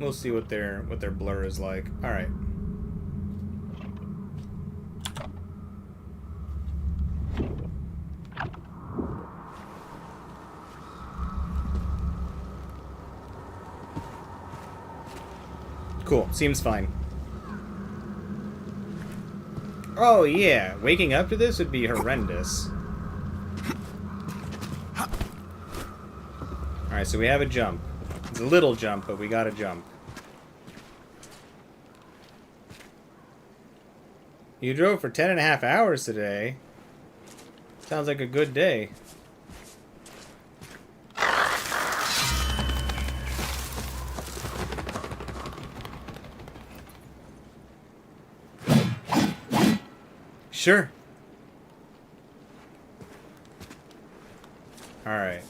We'll see what their blur is like. All right. Cool. Seems fine. Oh yeah, waking up to this would be horrendous. All right, so we have a jump. It's a little jump, but we got a jump. You drove for 10.5 hours today. Sounds like a good day. Sure. All right.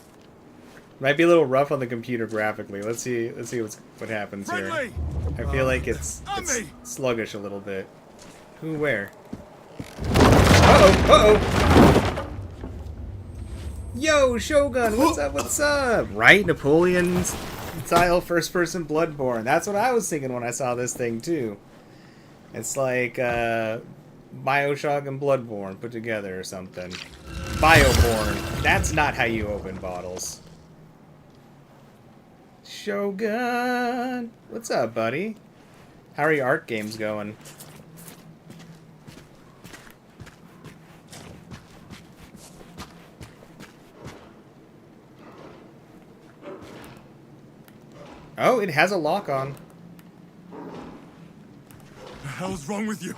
Might be a little rough on the computer graphically. Let's see what happens here. I feel like it's sluggish a little bit. Who, where? Uh-oh! Yo, Shogun, what's up, what's up? Right? Napoleon's style first-person Bloodborne. That's what I was thinking when I saw this thing, too. It's like, Bioshock and Bloodborne put together or something. Bioborne. That's not how you open bottles. Shogun! What's up, buddy? How are your art games going? Oh, it has a lock on. The hell's wrong with you?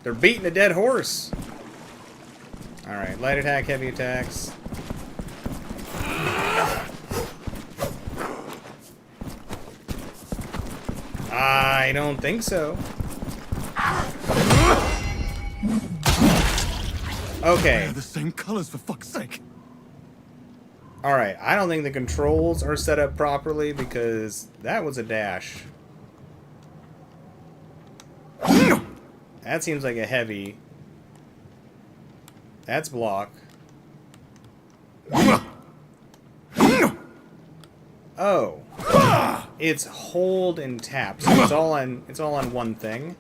They're beating a dead horse. Alright, light attack, heavy attacks. I don't think so. Okay. They're the same colors, for fuck's sake. Alright, I don't think the controls are set up properly because that was a dash. That seems like a heavy. That's block. Oh. It's hold and tap. So it's all on one thing.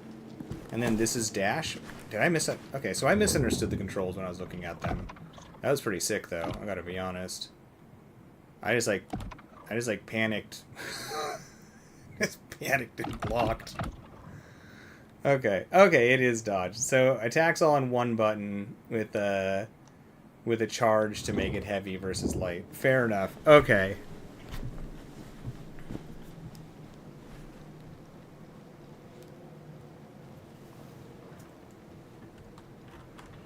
And then this is dash. Did I miss it? Okay, so I misunderstood the controls when I was looking at them. That was pretty sick though, I gotta be honest. I just panicked. Just panicked and blocked. Okay, it is dodge. So attacks all on one button with a charge to make it heavy versus light. Fair enough. Okay.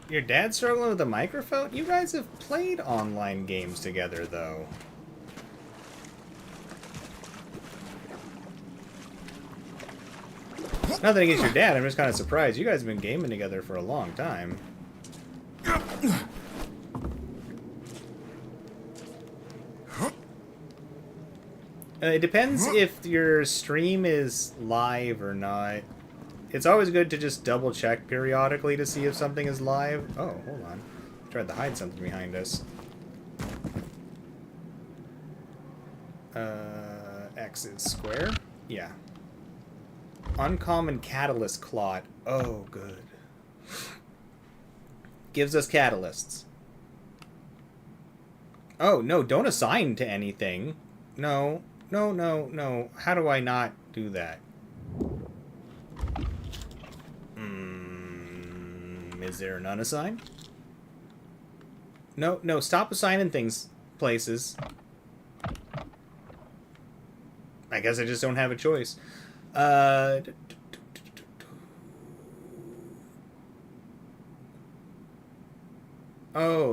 Your dad's struggling with a microphone? You guys have played online games together, though. Nothing against your dad, I'm just kind of surprised. You guys have been gaming together for a long time. It depends if your stream is live or not. It's always good to just double check periodically to see if something is live. Oh, hold on. I tried to hide something behind us. X is square? Yeah. Uncommon Catalyst Clot. Oh, good. Gives us catalysts. Oh, no, don't assign to anything. No. No. How do I not do that? Is there an unassign? No, stop assigning things places. I guess I just don't have a choice. Oh,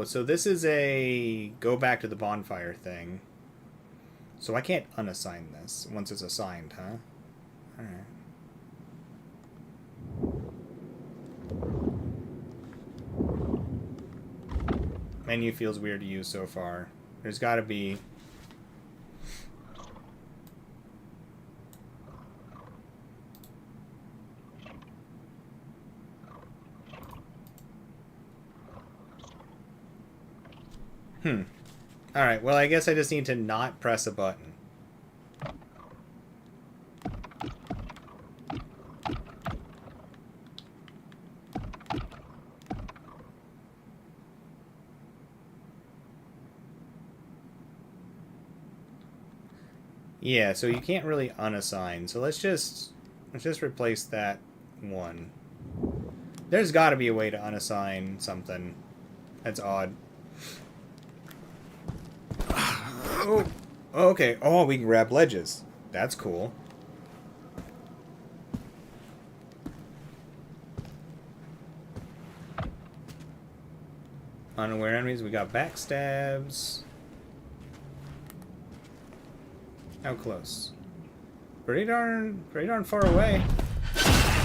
so this is a go back to the bonfire thing. So I can't unassign this once it's assigned, huh? Alright. Menu feels weird to use so far. There's gotta be... Alright, well I guess I just need to not press a button. Yeah, so you can't really unassign. So let's just replace that one. There's got to be a way to unassign something. That's odd. Oh, okay. Oh, we can grab ledges. That's cool. Unaware enemies. We got backstabs. How close? Pretty darn far away.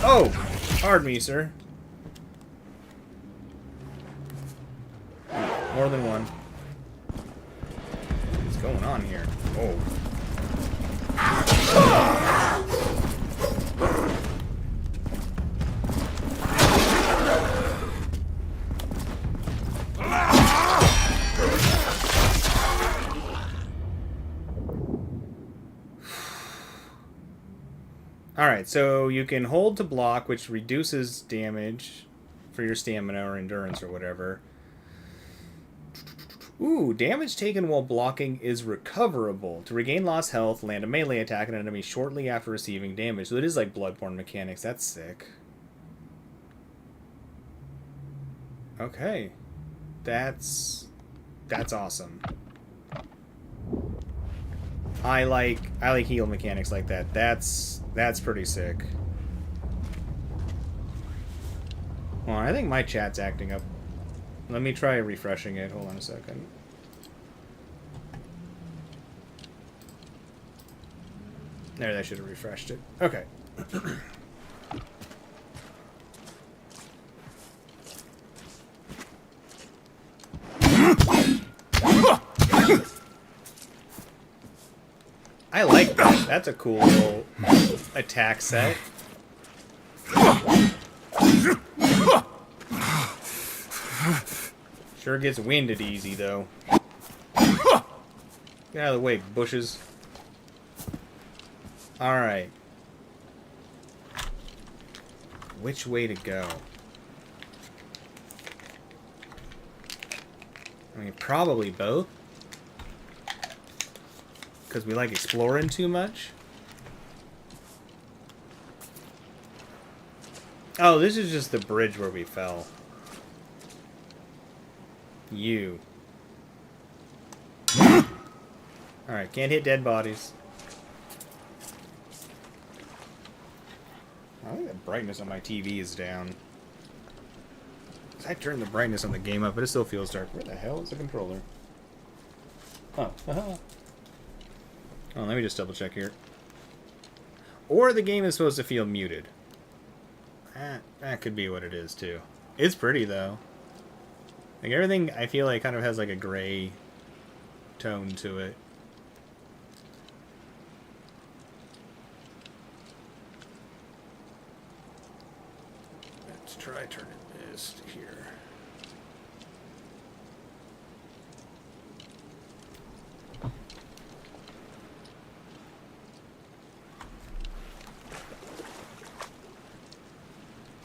Oh! Pardon me, sir. More than one. What's going on here? Oh. Alright, so you can hold to block, which reduces damage for your stamina or endurance or whatever. Ooh, damage taken while blocking is recoverable. To regain lost health, land a melee attack on an enemy shortly after receiving damage. So it is like Bloodborne mechanics. That's sick. Okay. That's awesome. I like heal mechanics like that. That's pretty sick. Well, I think my chat's acting up. Let me try refreshing it. Hold on a second. There, that should have refreshed it. Okay. I like that. That's a cool little attack set. Sure gets winded easy, though. Get out of the way, bushes. Alright. Which way to go? I mean, probably both. Because we like exploring too much. Oh, this is just the bridge where we fell. You. Alright, can't hit dead bodies. I think the brightness on my TV is down. I turned the brightness on the game up, but it still feels dark. Where the hell is the controller? Oh, oh, let me just double check here. Or the game is supposed to feel muted. That could be what it is, too. It's pretty, though. Like, everything, I feel like, kind of has, like, a gray tone to it. Let's try turning this here.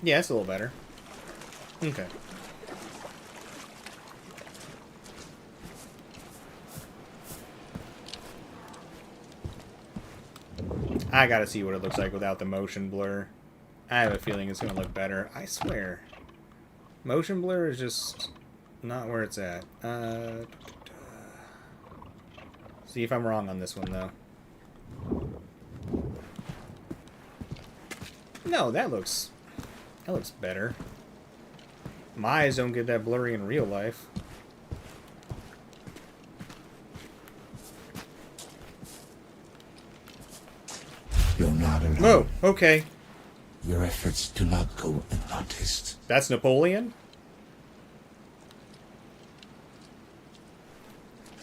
Yeah, it's a little better. Okay. I gotta see what it looks like without the motion blur. I have a feeling it's gonna look better. I swear. Motion blur is just not where it's at. See if I'm wrong on this one, though. No, that looks better. My eyes don't get that blurry in real life. You're not alone. Oh, okay. Your efforts do not go unnoticed. That's Napoleon?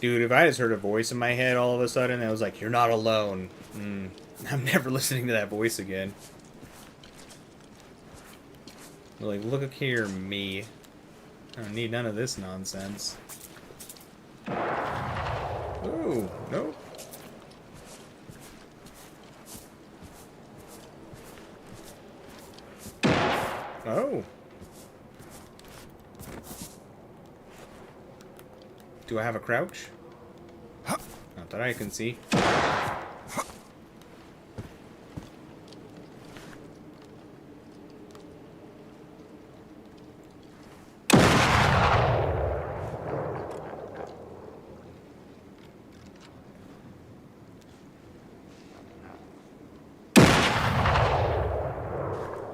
Dude, if I just heard a voice in my head all of a sudden that was like, you're not alone. I'm never listening to that voice again. Like, look here, me. I don't need none of this nonsense. Ooh, nope. Oh. Do I have a crouch? Not that I can see.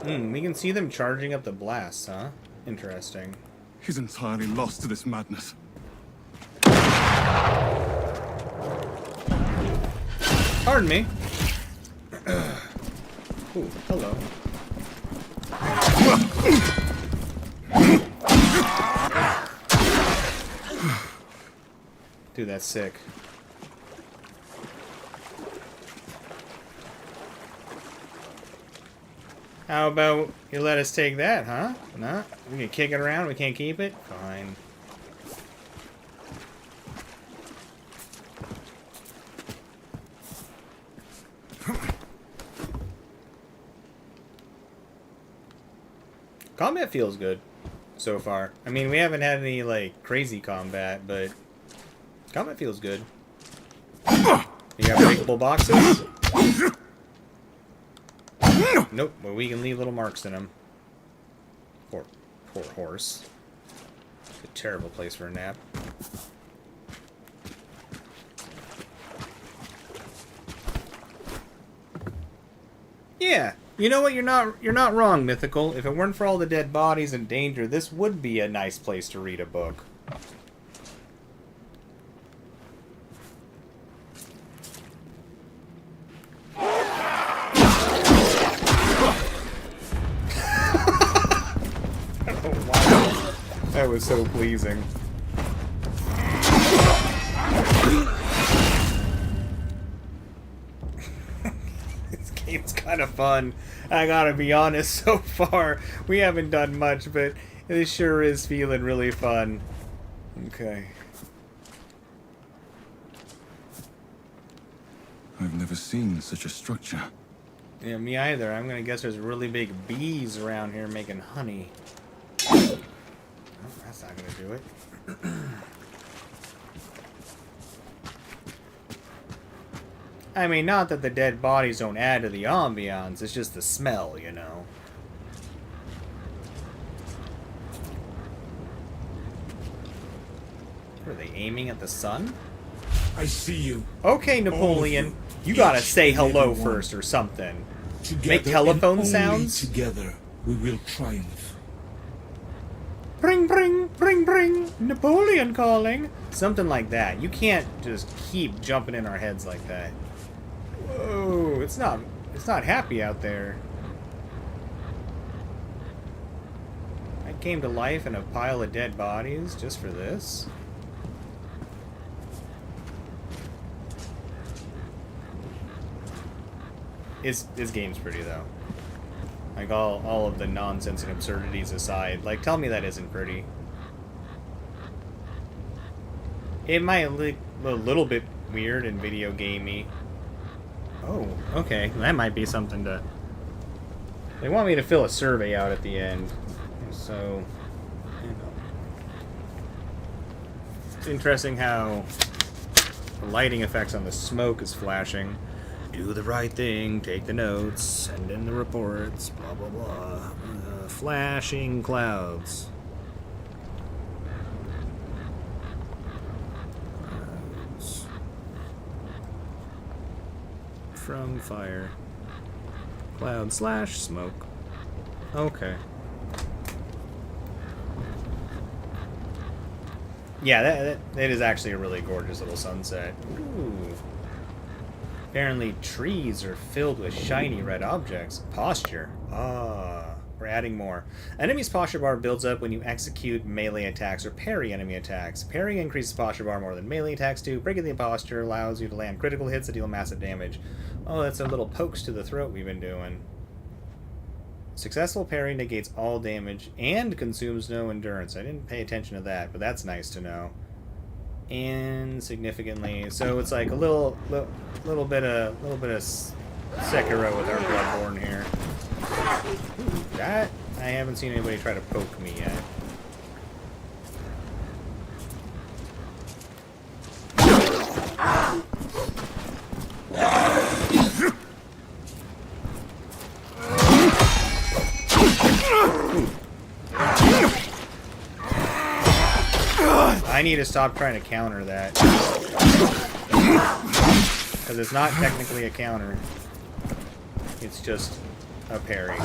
We can see them charging up the blasts, huh? Interesting. He's entirely lost to this madness. Pardon me. Ooh, hello. Dude, that's sick. How about you let us take that, huh? Nah, we can kick it around, we can't keep it? Fine. Combat feels good so far. I mean, we haven't had any, like, crazy combat, but combat feels good. You got breakable boxes? Nope, but we can leave little marks in them. Poor horse. It's a terrible place for a nap. Yeah, you know what? You're not wrong, Mythical. If it weren't for all the dead bodies and danger, this would be a nice place to read a book. That was so pleasing. This game's kind of fun. I gotta be honest, so far we haven't done much, but this sure is feeling really fun. Okay. I've never seen such a structure. Yeah, me either. I'm gonna guess there's really big bees around here making honey. That's not gonna do it. I mean, not that the dead bodies don't add to the ambiance, it's just the smell, you know. Are they aiming at the sun? I see you. Okay, Napoleon. You gotta Each say and hello every one. first or something. Together Make telephone and only sounds? Together, we will triumph. Bring, bring, bring, bring. Napoleon calling. Something like that. You can't just keep jumping in our heads like that. Whoa, it's not happy out there. I came to life in a pile of dead bodies just for this. This game's pretty though. Like all of the nonsense and absurdities aside, like tell me that isn't pretty. It might look a little bit weird and video gamey. Oh, okay. That might be something to... They want me to fill a survey out at the end. So, you know. It's interesting how the lighting effects on the smoke is flashing. Do the right thing, take the notes, send in the reports, blah, blah, blah. Flashing clouds. Clouds. From fire. Cloud / smoke. Okay. Yeah, that is actually a really gorgeous little sunset. Ooh. Apparently trees are filled with shiny red objects. Posture. Ah, we're adding more. Enemy's posture bar builds up when you execute melee attacks or parry enemy attacks. Parrying increases posture bar more than melee attacks do. Breaking the posture allows you to land critical hits that deal massive damage. Oh, that's a little pokes to the throat we've been doing. Successful parry negates all damage and consumes no endurance. I didn't pay attention to that, but that's nice to know. And significantly, so it's like a little bit of Sekiro with our Bloodborne here. Ooh, that I haven't seen anybody try to poke me yet. need to stop trying to counter that. Because it's not technically a counter. It's just a parry.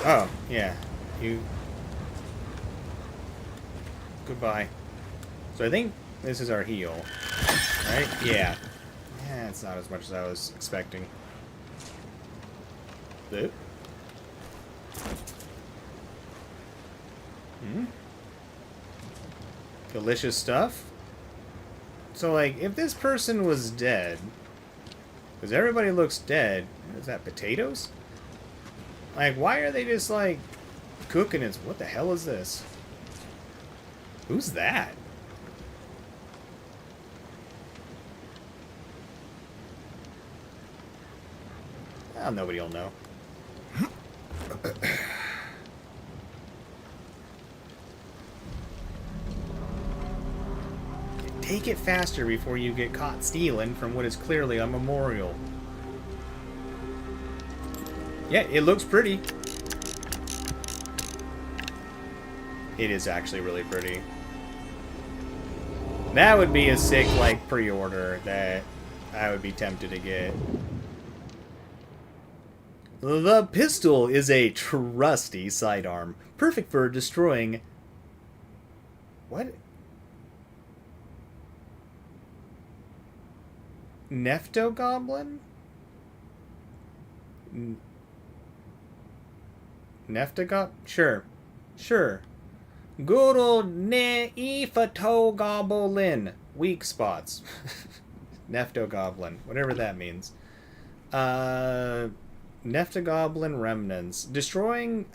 Oh, yeah. You... Goodbye. So I think this is our heal. Right? Yeah. Yeah, it's not as much as I was expecting. Oop. Delicious stuff. So, like, if this person was dead, because everybody looks dead, is that potatoes? Like, why are they just, like, cooking it? What the hell is this? Who's that? Well, nobody will know. Take it faster before you get caught stealing from what is clearly a memorial. Yeah, it looks pretty. It is actually really pretty. That would be a sick, like, pre-order that I would be tempted to get. The pistol is a trusty sidearm, perfect for destroying... What? Neftogoblin? Neftogoblin? Sure. Sure. Guru Neifatogoblin. Weak spots. Neftogoblin. Whatever that means. Neftogoblin remnants. Destroying...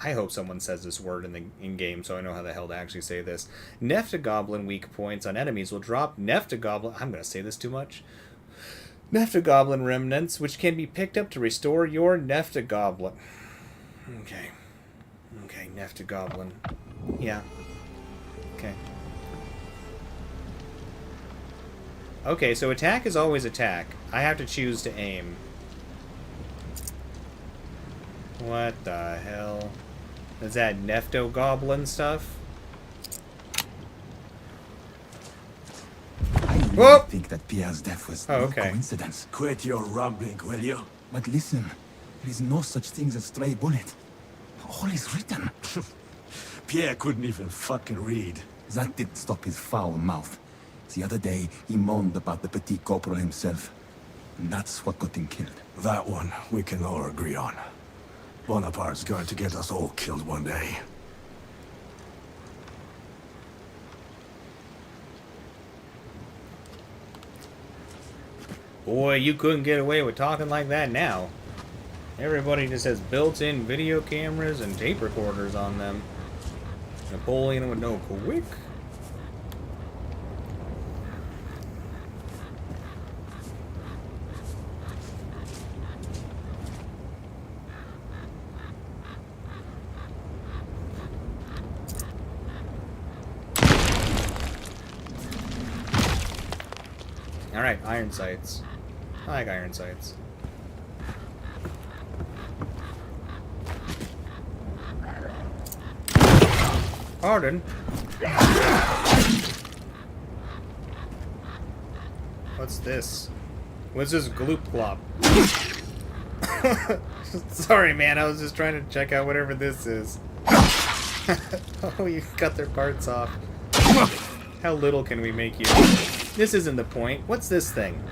I hope someone says this word in game so I know how the hell to actually say this. Neftogoblin weak points on enemies will drop Neftogoblin... I'm going to say this too much. Neftogoblin remnants, which can be picked up to restore your Neftogoblin. Okay. Okay, Neftogoblin. Yeah. Okay. Okay, so attack is always attack. I have to choose to aim. What the hell? Is that Neftogoblin stuff? I really Whoa! think that Pierre's death was Oh, no okay. coincidence. Quit your rambling, will you? But listen, there is no such thing as a stray bullet. All is written. Pierre couldn't even fucking read. That didn't stop his foul mouth. The other day, he moaned about the petit corporal himself. And that's what got him killed. That one we can all agree on. Bonaparte's going to get us all killed one day. Boy, you couldn't get away with talking like that now. Everybody just has built-in video cameras and tape recorders on them. Napoleon would know quick. Alright, iron sights. I like iron sights. Pardon. What's this? What's this gloop glop? Sorry, man. I was just trying to check out whatever this is. Oh, you cut their parts off. How little can we make you? This isn't the point. What's this thing?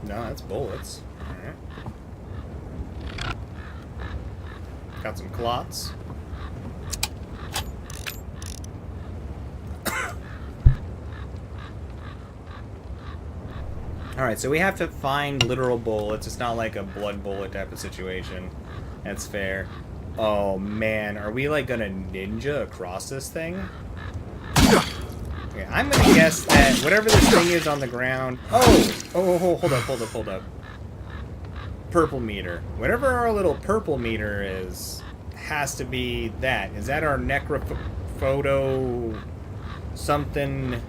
No, that's bullets. Alright. Got some clots. Alright, so we have to find literal bullets. It's not like a blood bullet type of situation. That's fair. Oh man, are we like gonna ninja across this thing? Okay, I'm gonna guess that whatever this thing is on the ground... Oh, hold up. Purple meter. Whatever our little purple meter is, has to be that. Is that our necrophoto... something...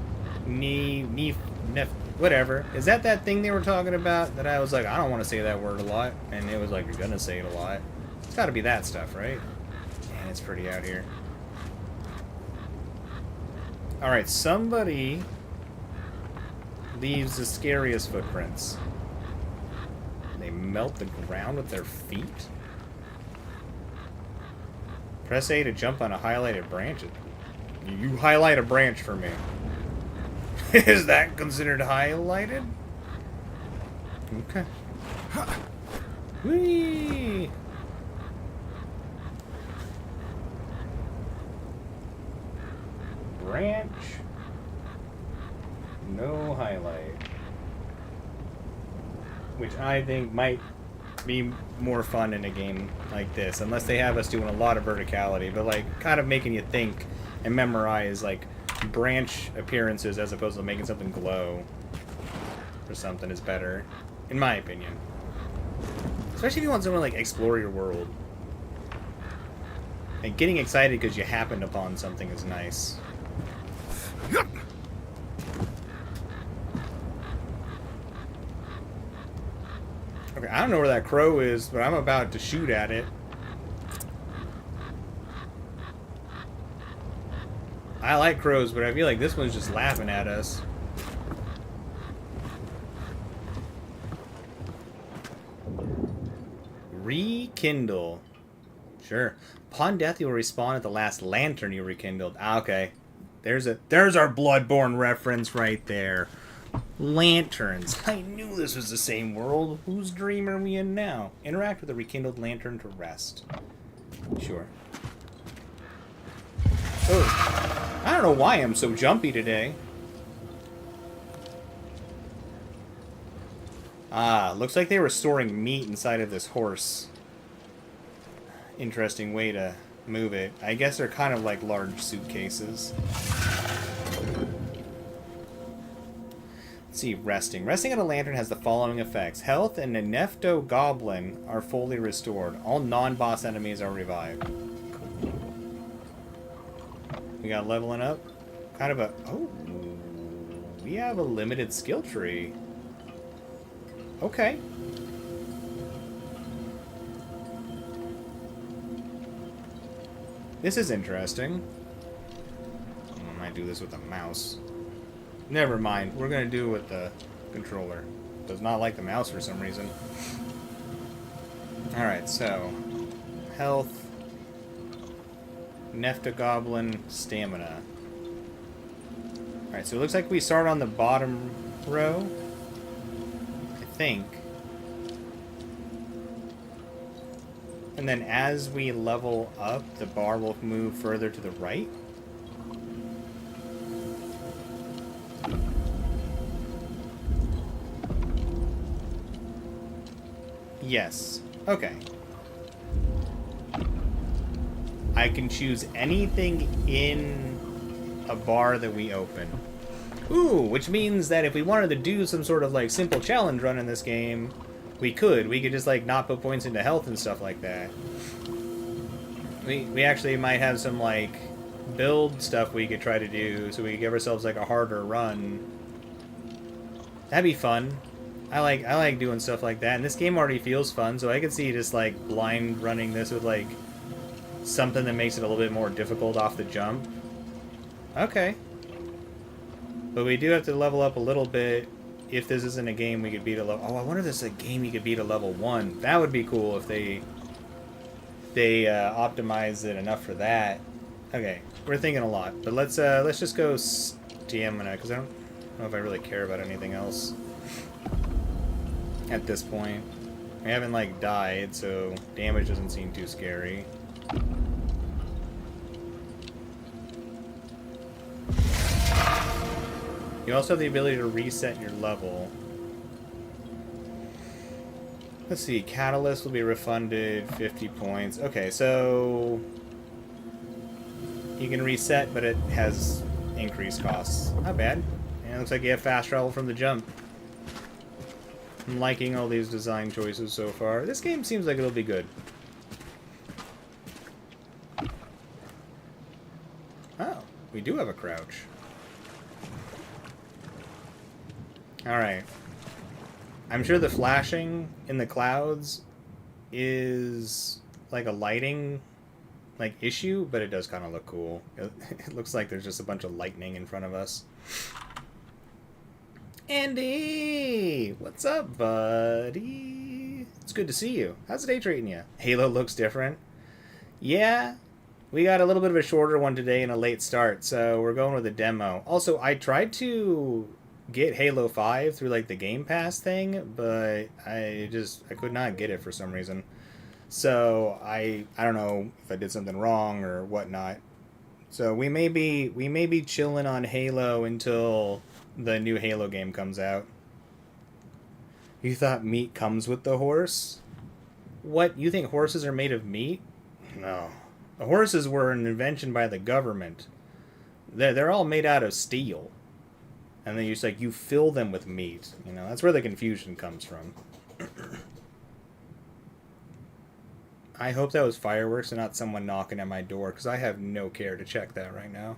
Whatever. Is that thing they were talking about that I was like, I don't want to say that word a lot? And it was like, you're gonna say it a lot. It's gotta be that stuff, right? Man, it's pretty out here. Alright, somebody leaves the scariest footprints. They melt the ground with their feet? Press A to jump on a highlighted branch. You highlight a branch for me. Is that considered highlighted? Okay. Whee! Branch. No highlight. Which I think might be more fun in a game like this, unless they have us doing a lot of verticality, but like kind of making you think and memorize like branch appearances as opposed to making something glow or something is better, in my opinion. Especially if you want someone to like explore your world. And getting excited because you happened upon something is nice. Okay, I don't know where that crow is, but I'm about to shoot at it. I like crows, but I feel like this one's just laughing at us. Rekindle. Sure. Upon death, you will respawn at the last lantern you rekindled. Ah, okay. There's our Bloodborne reference right there. Lanterns. I knew this was the same world. Whose dream are we in now? Interact with a rekindled lantern to rest. Sure. Oh, I don't know why I'm so jumpy today. Ah, looks like they were storing meat inside of this horse. Interesting way to move it. I guess they're kind of like large suitcases. Let's see, resting. Resting on a lantern has the following effects. Health and a Nefto Goblin are fully restored. All non-boss enemies are revived. We got leveling up. Kind of a... Oh. We have a limited skill tree. Okay. This is interesting. I might do this with a mouse. Never mind. We're going to do it with the controller. Does not like the mouse for some reason. Alright, so... Health... Neftogoblin, stamina. Alright, so it looks like we start on the bottom row. I think. And then as we level up, the bar will move further to the right. Yes. Okay. I can choose anything in a bar that we open. Ooh, which means that if we wanted to do some sort of like simple challenge run in this game, we could. We could just like not put points into health and stuff like that. We actually might have some like build stuff we could try to do so we could give ourselves like a harder run. That'd be fun. I like doing stuff like that, and this game already feels fun, so I could see just like blind running this with like something that makes it a little bit more difficult off the jump. Okay. But we do have to level up a little bit. If this isn't a game we could beat a level... Oh, I wonder if this is a game you could beat a level 1. That would be cool if they optimize it enough for that. Okay, we're thinking a lot. But let's just go stamina, because I don't know if I really care about anything else at this point. I haven't, like, died, so damage doesn't seem too scary. You also have the ability to reset your level. Let's see, Catalyst will be refunded 50 points. Okay, so you can reset, but it has increased costs. Not bad. And it looks like you have fast travel from the jump. I'm liking all these design choices so far. This game seems like it'll be good. Oh, we do have a crouch. Alright. I'm sure the flashing in the clouds is like a lighting like issue, but it does kind of look cool. It looks like there's just a bunch of lightning in front of us. Andy! What's up, buddy? It's good to see you. How's the day treating you? Halo looks different. Yeah, we got a little bit of a shorter one today and a late start, so we're going with a demo. Also, I tried to get Halo 5 through like the Game Pass thing, but I could not get it for some reason. So I don't know if I did something wrong or whatnot. So we may be chilling on Halo until the new Halo game comes out. You thought meat comes with the horse? What? You think horses are made of meat? No. The horses were an invention by the government. They're all made out of steel. And then you fill them with meat. You know, that's where the confusion comes from. I hope that was fireworks and not someone knocking at my door, because I have no care to check that right now.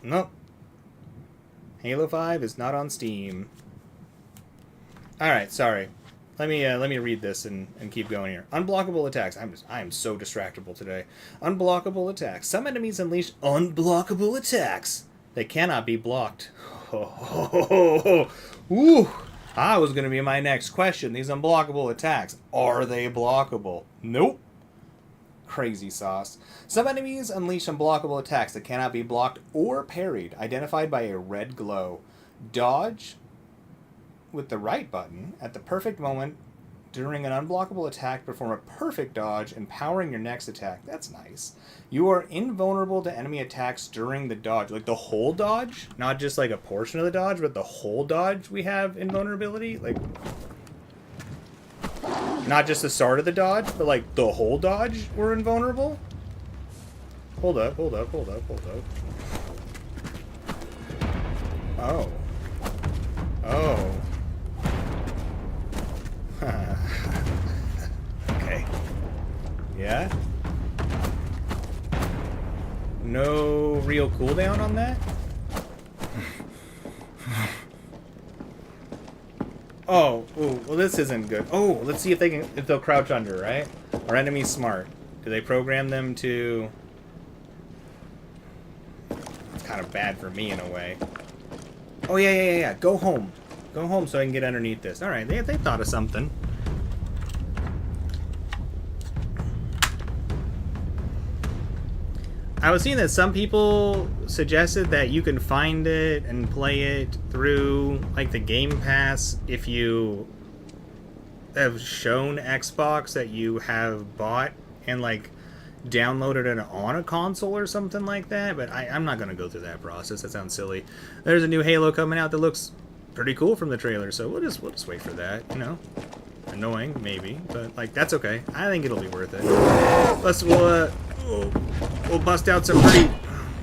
Nope. Halo 5 is not on Steam. Alright, sorry. Let me read this and keep going here. Unblockable attacks. I am so distractible today. Unblockable attacks. Some enemies unleash unblockable attacks. They cannot be blocked. Ooh. That was going to be my next question. These unblockable attacks. Are they blockable? Nope. Crazy sauce. Some enemies unleash unblockable attacks that cannot be blocked or parried, identified by a red glow. Dodge with the right button at the perfect moment during an unblockable attack. Perform a perfect dodge, empowering your next attack. That's nice. You are invulnerable to enemy attacks during the dodge. Like the whole dodge? Not just like a portion of the dodge, but the whole dodge we have invulnerability? Like, not just the start of the dodge, but like the whole dodge we're invulnerable? Hold up. Oh. Okay. Yeah? No real cooldown on that? Oh, ooh, well this isn't good. Oh, let's see if they'll crouch under, right? Are enemies smart? Do they program them to... It's kind of bad for me in a way. Oh yeah. Go home. Go home so I can get underneath this. Alright, they thought of something. I was seeing that some people suggested that you can find it and play it through like the Game Pass if you have shown Xbox that you have bought and like downloaded it on a console or something like that, but I'm not going to go through that process. That sounds silly. There's a new Halo coming out that looks pretty cool from the trailer, so we'll just wait for that, you know. Annoying, maybe, but like that's okay. I think it'll be worth it. We'll bust out some pretty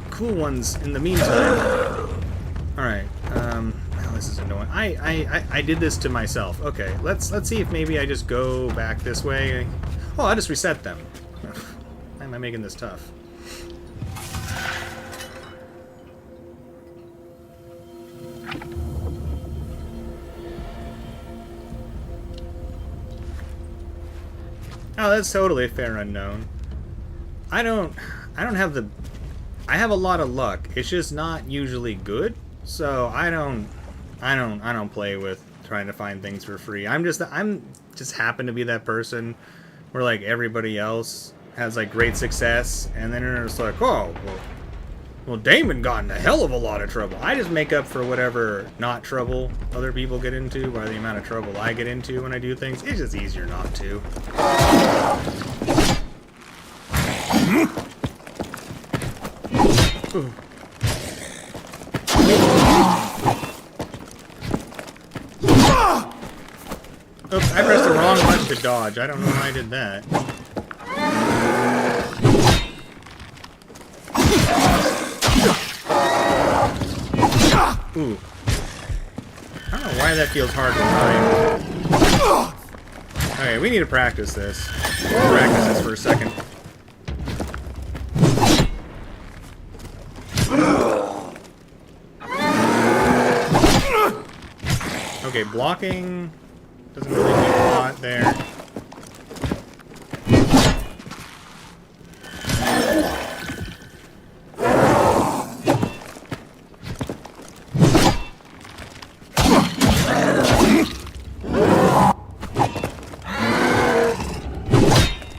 cool ones in the meantime. Alright, oh, this is annoying. I did this to myself. Okay, let's see if maybe I just go back this way. Oh, I'll just reset them. Why am I making this tough? Oh, that's totally fair unknown. I have a lot of luck. It's just not usually good. So I don't play with trying to find things for free. I'm just happen to be that person where like everybody else has like great success, and then it's like, oh, well, Damon got in a hell of a lot of trouble. I just make up for whatever not trouble other people get into by the amount of trouble I get into when I do things. It's just easier not to. Ooh. Oops, I pressed the wrong button to dodge. I don't know why I did that. Ooh. I don't know why that feels hard to time. Okay, we need to practice this. Practice this for a second. Okay, blocking doesn't really do a lot there.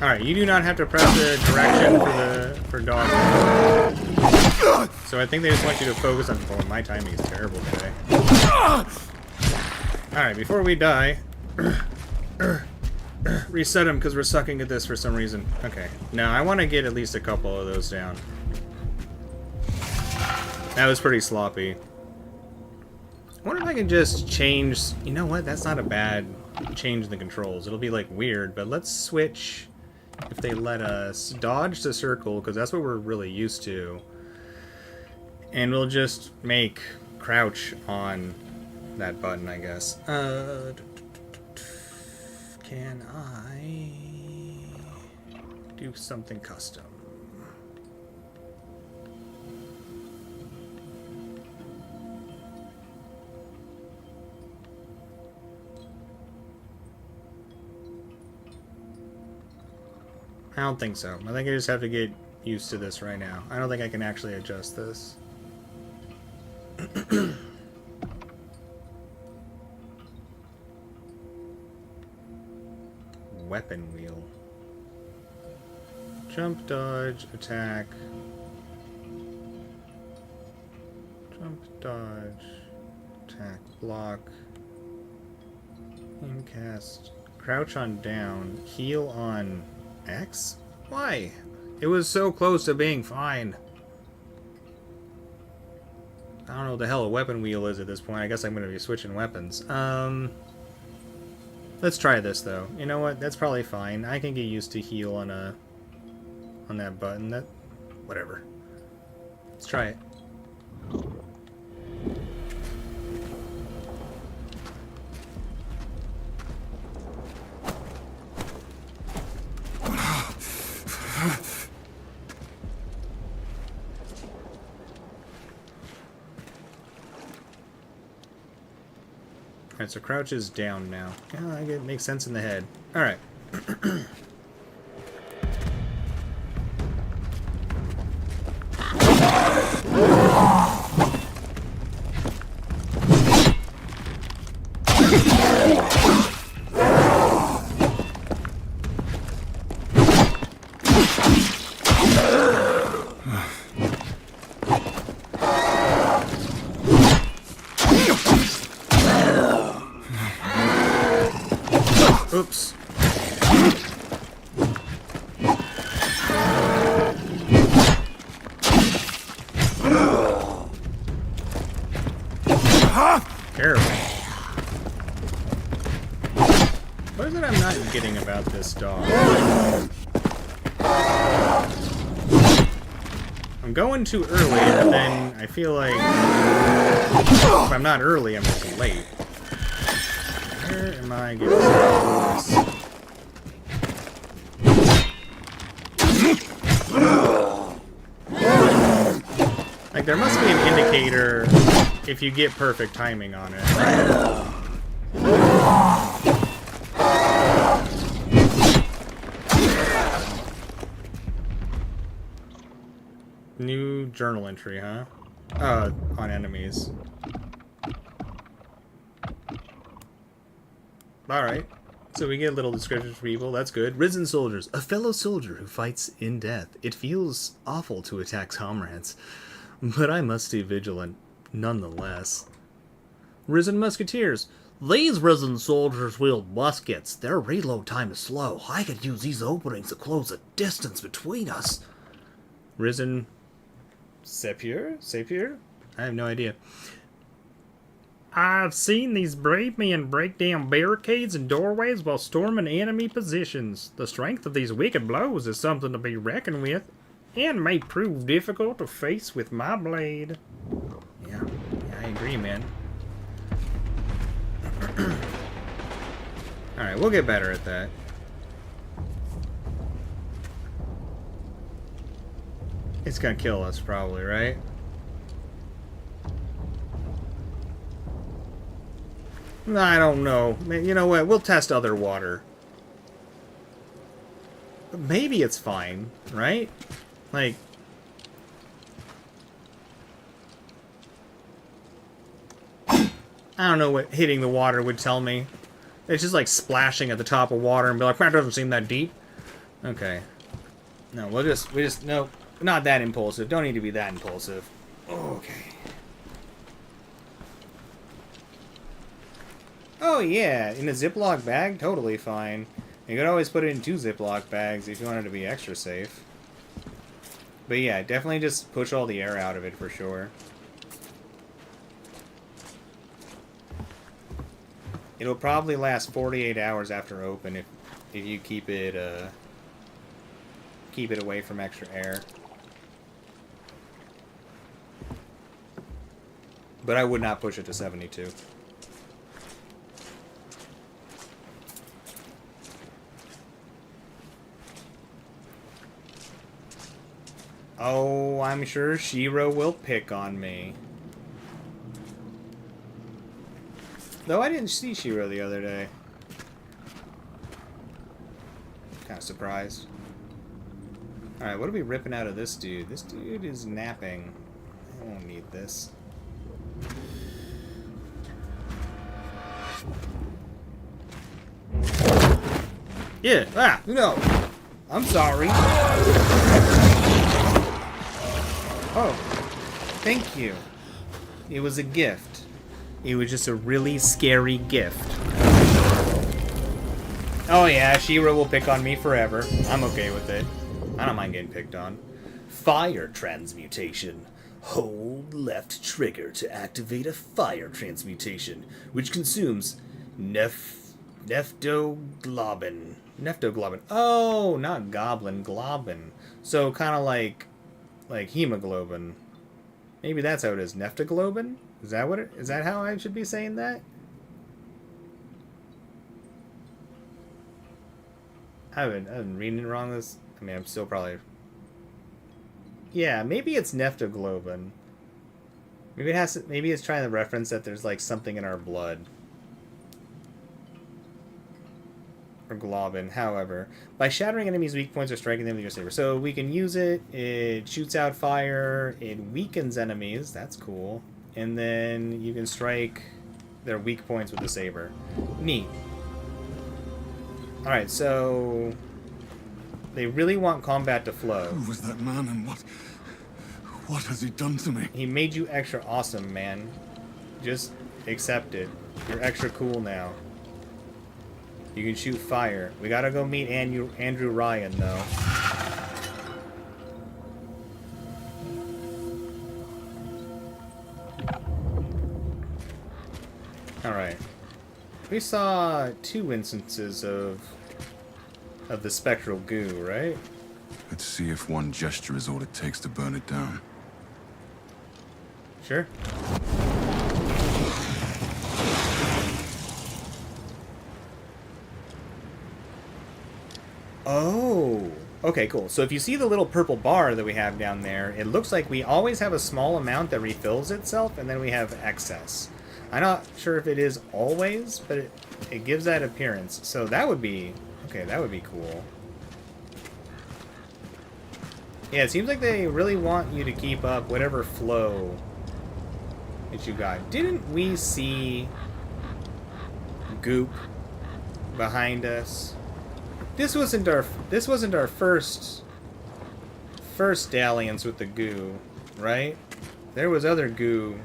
Alright, you do not have to press the direction for dodge. So I think they just want you to focus on... Oh, my timing is terrible today. Alright, before we die... reset them because we're sucking at this for some reason. Okay, now I want to get at least a couple of those down. That was pretty sloppy. I wonder if I can just change... You know what? That's not a bad change in the controls. It'll be, like, weird, but let's switch... If they let us dodge to circle, because that's what we're really used to. And we'll just make crouch on that button, I guess. Can I do something custom? I don't think so. I think I just have to get used to this right now. I don't think I can actually adjust this. Weapon wheel. Jump, dodge, attack. Jump, dodge, attack, block. Aim, cast. Crouch on down. Heal on... X? Why? It was so close to being fine. I don't know what the hell a weapon wheel is at this point. I guess I'm going to be switching weapons. Let's try this though. You know what? That's probably fine. I can get used to heal on that button. That whatever. Let's try it. Alright, so crouch is down now. Yeah, I get it makes sense in the head. Alright. Oops. Careful. What is it I'm not getting about this dog? I'm going too early, but then I feel like if I'm not early, I'm just late. Where am I getting this? Like, there must be an indicator if you get perfect timing on it. New journal entry, huh? On enemies. Alright. So we get little descriptions for people. That's good. Risen soldiers. A fellow soldier who fights in death. It feels awful to attack comrades, but I must stay vigilant nonetheless. Risen musketeers. These risen soldiers wield muskets. Their reload time is slow. I could use these openings to close the distance between us. Risen... Sapir? Sapir? I have no idea. I've seen these brave men break down barricades and doorways while storming enemy positions. The strength of these wicked blows is something to be reckoned with, and may prove difficult to face with my blade. Yeah, I agree, man. Alright, we'll get better at that. It's gonna kill us, probably, right? I don't know. You know what? We'll test other water. Maybe it's fine, right? Like... I don't know what hitting the water would tell me. It's just like splashing at the top of water and be like, that doesn't seem that deep. Okay. No, we just, no, not that impulsive. Don't need to be that impulsive. Okay. Oh yeah, in a Ziploc bag, totally fine. You could always put it in 2 Ziploc bags if you wanted to be extra safe. But yeah, definitely just push all the air out of it for sure. It'll probably last 48 hours after open if you keep it away from extra air. But I would not push it to 72. Oh, I'm sure Shiro will pick on me. Though I didn't see Shiro the other day. Kind of surprised. Alright, what are we ripping out of this dude? This dude is napping. I won't need this. Yeah, no. I'm sorry. Oh, thank you. It was a gift. It was just a really scary gift. Oh yeah, Shiro will pick on me forever. I'm okay with it. I don't mind getting picked on. Fire transmutation. Hold left trigger to activate a fire transmutation, which consumes neptoglobin. Neptoglobin. Oh, not goblin, globin. So kind of like hemoglobin. Maybe that's how it is. Neptoglobin? Is that what it is? That how I should be saying that? I've been reading it wrong. I mean, I'm still probably... Yeah, maybe it's neptoglobin. Maybe it has to, maybe it's trying to reference that there's like something in our blood. Or globin, however. By shattering enemies' weak points or striking them with your saber. So we can use it, it shoots out fire, it weakens enemies, that's cool. And then you can strike their weak points with the saber. Neat. Alright, so... They really want combat to flow. Who was that man and what has he done to me? He made you extra awesome, man. Just accept it. You're extra cool now. You can shoot fire. We gotta go meet Andrew Ryan, though. Alright. We saw 2 instances of the spectral goo, right? Let's see if one gesture is all it takes to burn it down. Sure. Oh, okay, cool. So if you see the little purple bar that we have down there, it looks like we always have a small amount that refills itself, and then we have excess. I'm not sure if it is always, but it gives that appearance. So that would be... Okay, that would be cool. Yeah, it seems like they really want you to keep up whatever flow that you got. Didn't we see goop behind us? This wasn't our first dalliance with the goo, right? There was other goo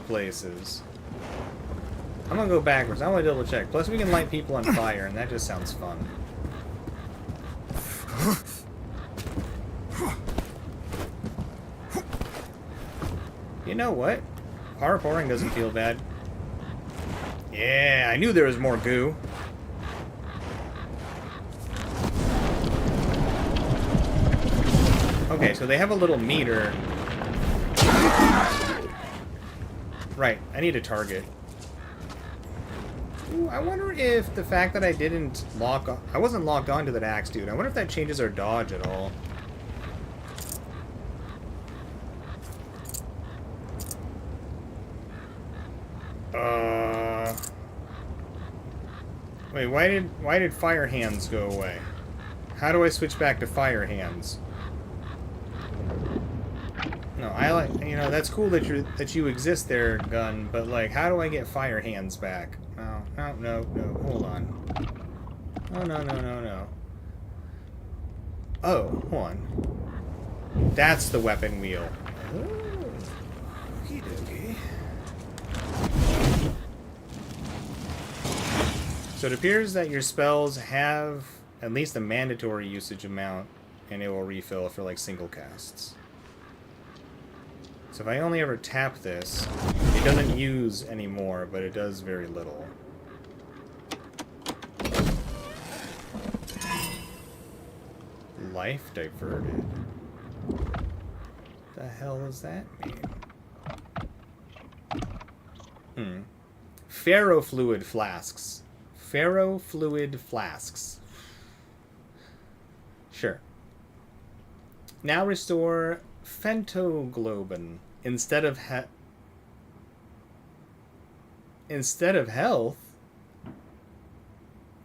places. I'm gonna go backwards. I want to double check. Plus, we can light people on fire, and that just sounds fun. You know what? Power pouring doesn't feel bad. Yeah, I knew there was more goo. Okay, so they have a little meter. Right, I need a target. Ooh, I wonder if the fact that I didn't I wasn't locked onto that axe dude. I wonder if that changes our dodge at all. Wait, why did fire hands go away? How do I switch back to fire hands? No, I like, you know, that's cool that you exist there, gun, but like, how do I get fire hands back? No, hold on. Oh, no. Oh, hold on. That's the weapon wheel. Oh, okie dokie. So it appears that your spells have at least a mandatory usage amount, and it will refill for like single casts. So if I only ever tap this, it doesn't use anymore, but it does very little. Life diverted. The hell does that mean? Ferrofluid flasks. Ferrofluid flasks. Sure. Now restore Fentoglobin instead of health.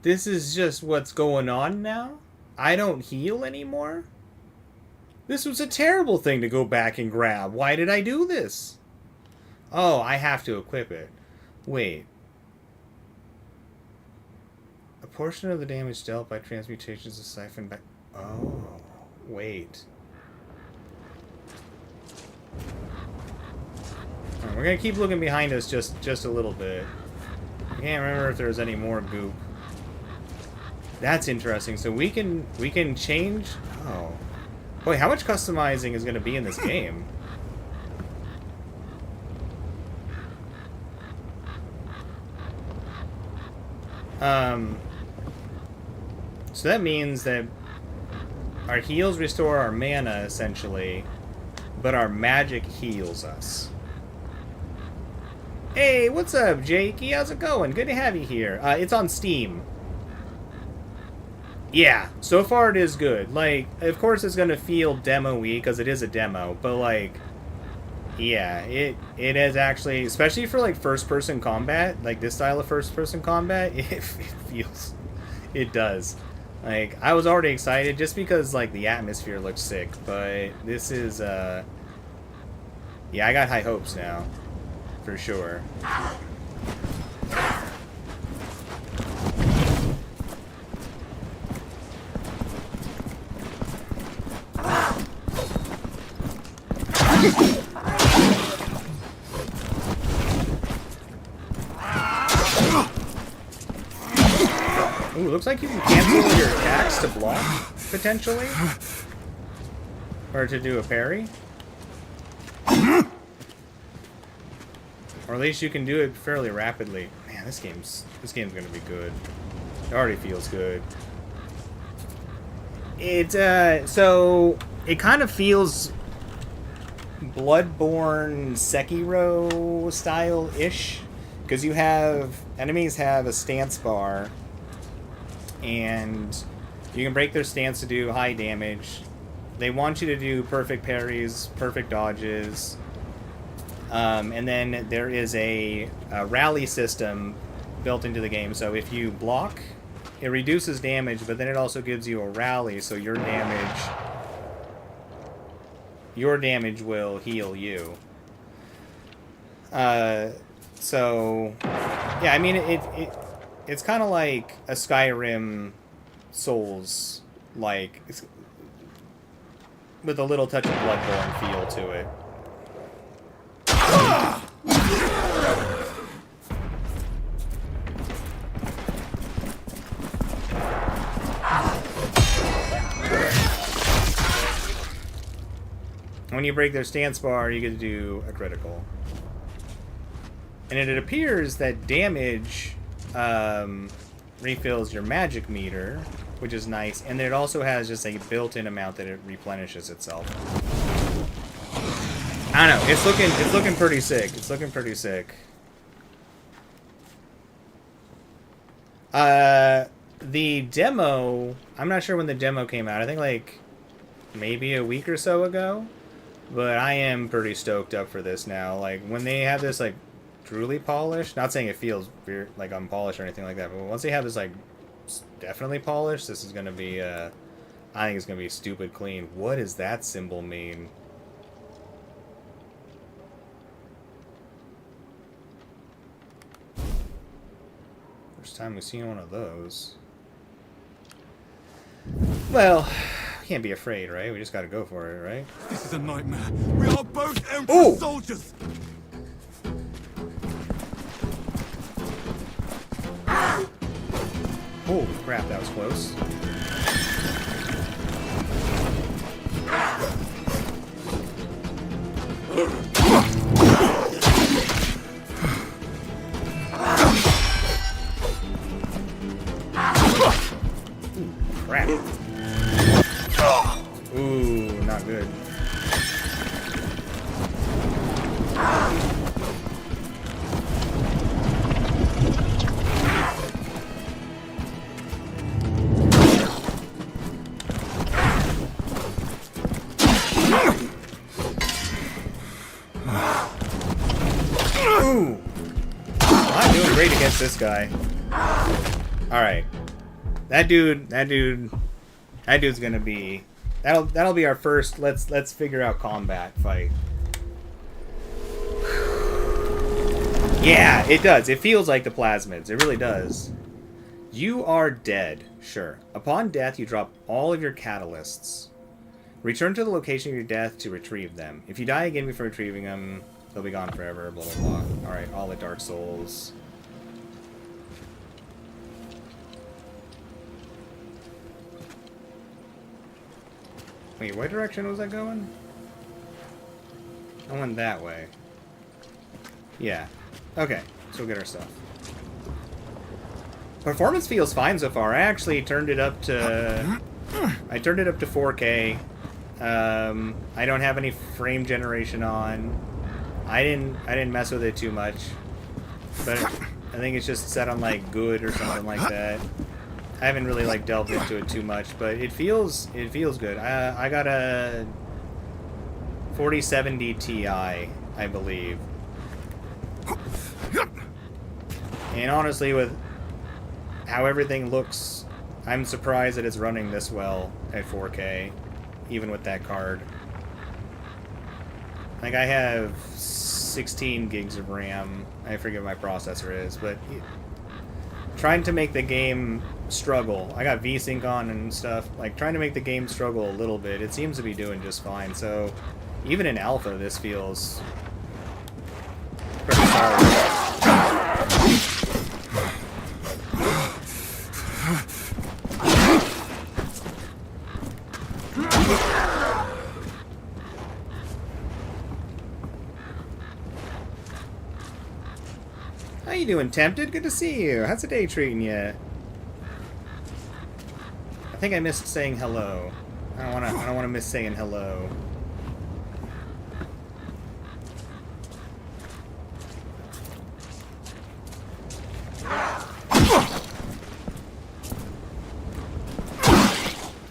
This is just what's going on now? I don't heal anymore? This was a terrible thing to go back and grab. Why did I do this? Oh, I have to equip it. Wait. A portion of the damage dealt by transmutations is siphoned back. Oh, wait. Right, we're gonna keep looking behind us just a little bit. I can't remember if there's any more goop. That's interesting. So we can change. Oh, boy, how much customizing is gonna be in this game? So that means that our heals restore our mana, essentially, but our magic heals us. Hey, what's up, Jakey? How's it going? Good to have you here. It's on Steam. Yeah, so far it is good. Like, of course it's gonna feel demo-y, because it is a demo, but, like, yeah, it is actually, especially for, like, first-person combat, like this style of first-person combat, it feels, it does. Like, I was already excited just because, like, the atmosphere looks sick, but this is, yeah, I got high hopes now, for sure. Ooh, looks like you can cancel your attacks to block, potentially. Or to do a parry. Or at least you can do it fairly rapidly. Man, this game's gonna be good. It already feels good. So it kind of feels Bloodborne Sekiro style-ish. Because enemies have a stance bar, and you can break their stance to do high damage. They want you to do perfect parries, perfect dodges, and then there is a rally system built into the game. So if you block, it reduces damage, but then it also gives you a rally, so your damage will heal you. So yeah, I mean it's kind of like a Skyrim Souls, like, with a little touch of Bloodborne feel to it. When you break their stance bar, you get to do a critical. And it appears that damage refills your magic meter, which is nice, and then it also has just a built-in amount that it replenishes itself. I don't know, it's looking pretty sick. It's looking pretty sick. The demo, I'm not sure when the demo came out. I think like maybe a week or so ago. But I am pretty stoked up for this now. Like when they have this like truly polished, not saying it feels weird, like unpolished or anything like that, but once they have this like definitely polished, this is gonna be I think it's gonna be stupid clean. What does that symbol mean? First time we've seen one of those. Well, can't be afraid, right? We just gotta go for it, right? This is a nightmare. We are both Emperor Ooh. soldiers. Oh crap, that was close. Ooh, crap. Ooh, not good. Ooh. Not doing great against this guy. Alright. That dude's gonna be that'll be our first let's figure out combat fight. Yeah, it does. It feels like the plasmids. It really does. You are dead. Sure. Upon death, you drop all of your catalysts. Return to the location of your death to retrieve them. If you die again before retrieving them, they'll be gone forever, blah, blah, blah. Alright, all the Dark Souls. Wait, what direction was that going? I went that way. Yeah. Okay, so we'll get our stuff. Performance feels fine so far. I actually turned it up to... I turned it up to 4K. I don't have any frame generation on. I didn't mess with it too much. But I think it's just set on like good or something like that. I haven't really like delved into it too much, but it feels good. I got a 4070 Ti, I believe. And honestly, with how everything looks, I'm surprised that it's running this well at 4K, even with that card. Like, I have 16 gigs of RAM. I forget what my processor is, but trying to make the game struggle. I got VSync on and stuff. Like, trying to make the game struggle a little bit. It seems to be doing just fine. So, even in alpha, this feels pretty solid. How you doing, Tempted? Good to see you. How's the day treating you? I think I missed saying hello. I don't wanna miss saying hello.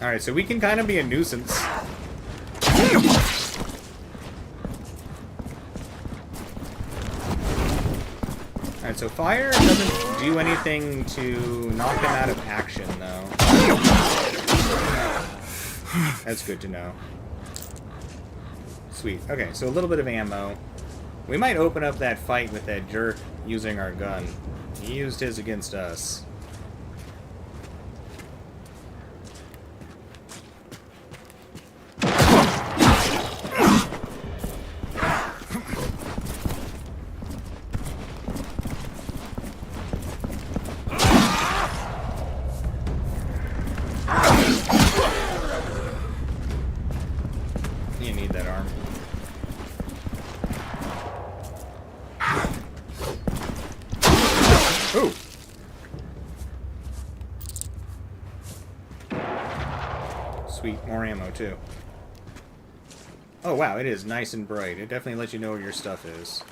Alright, so we can kind of be a nuisance. Alright, so fire doesn't do anything to knock them out of action, though. That's good to know. Sweet. Okay, so a little bit of ammo. We might open up that fight with that jerk using our gun. He used his against us. You need that arm. Ooh. Sweet, more ammo too. Oh wow, it is nice and bright. It definitely lets you know where your stuff is.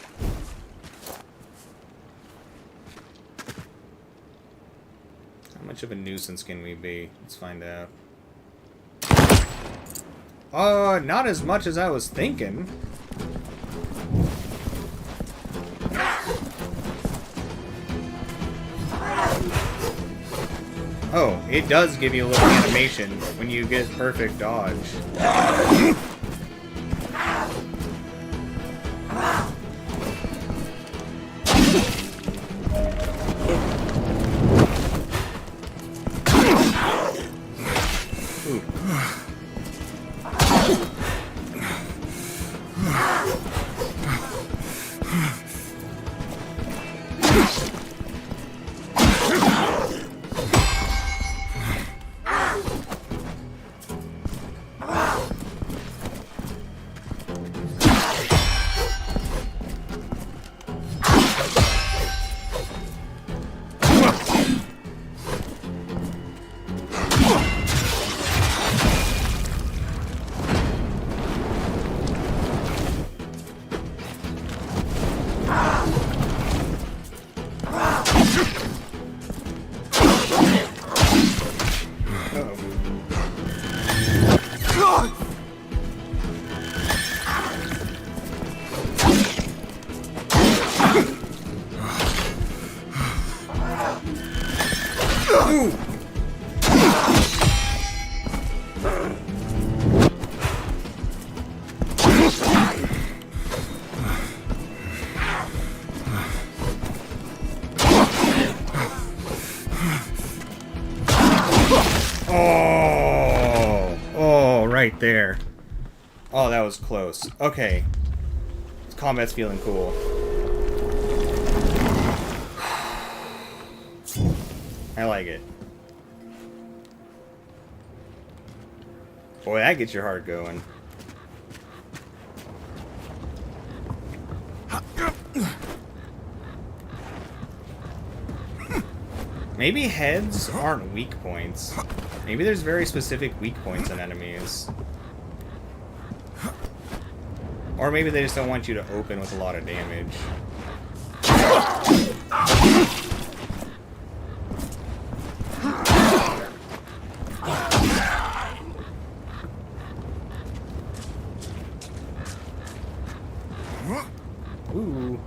much of a nuisance can we be? Let's find out. Not as much as I was thinking. Oh, it does give you a little animation when you get perfect dodge. Right there. Oh, that was close. Okay. This combat's feeling cool. I like it. Boy, that gets your heart going. Maybe heads aren't weak points. Maybe there's very specific weak points in enemies. Or maybe they just don't want you to open with a lot of damage. Ooh.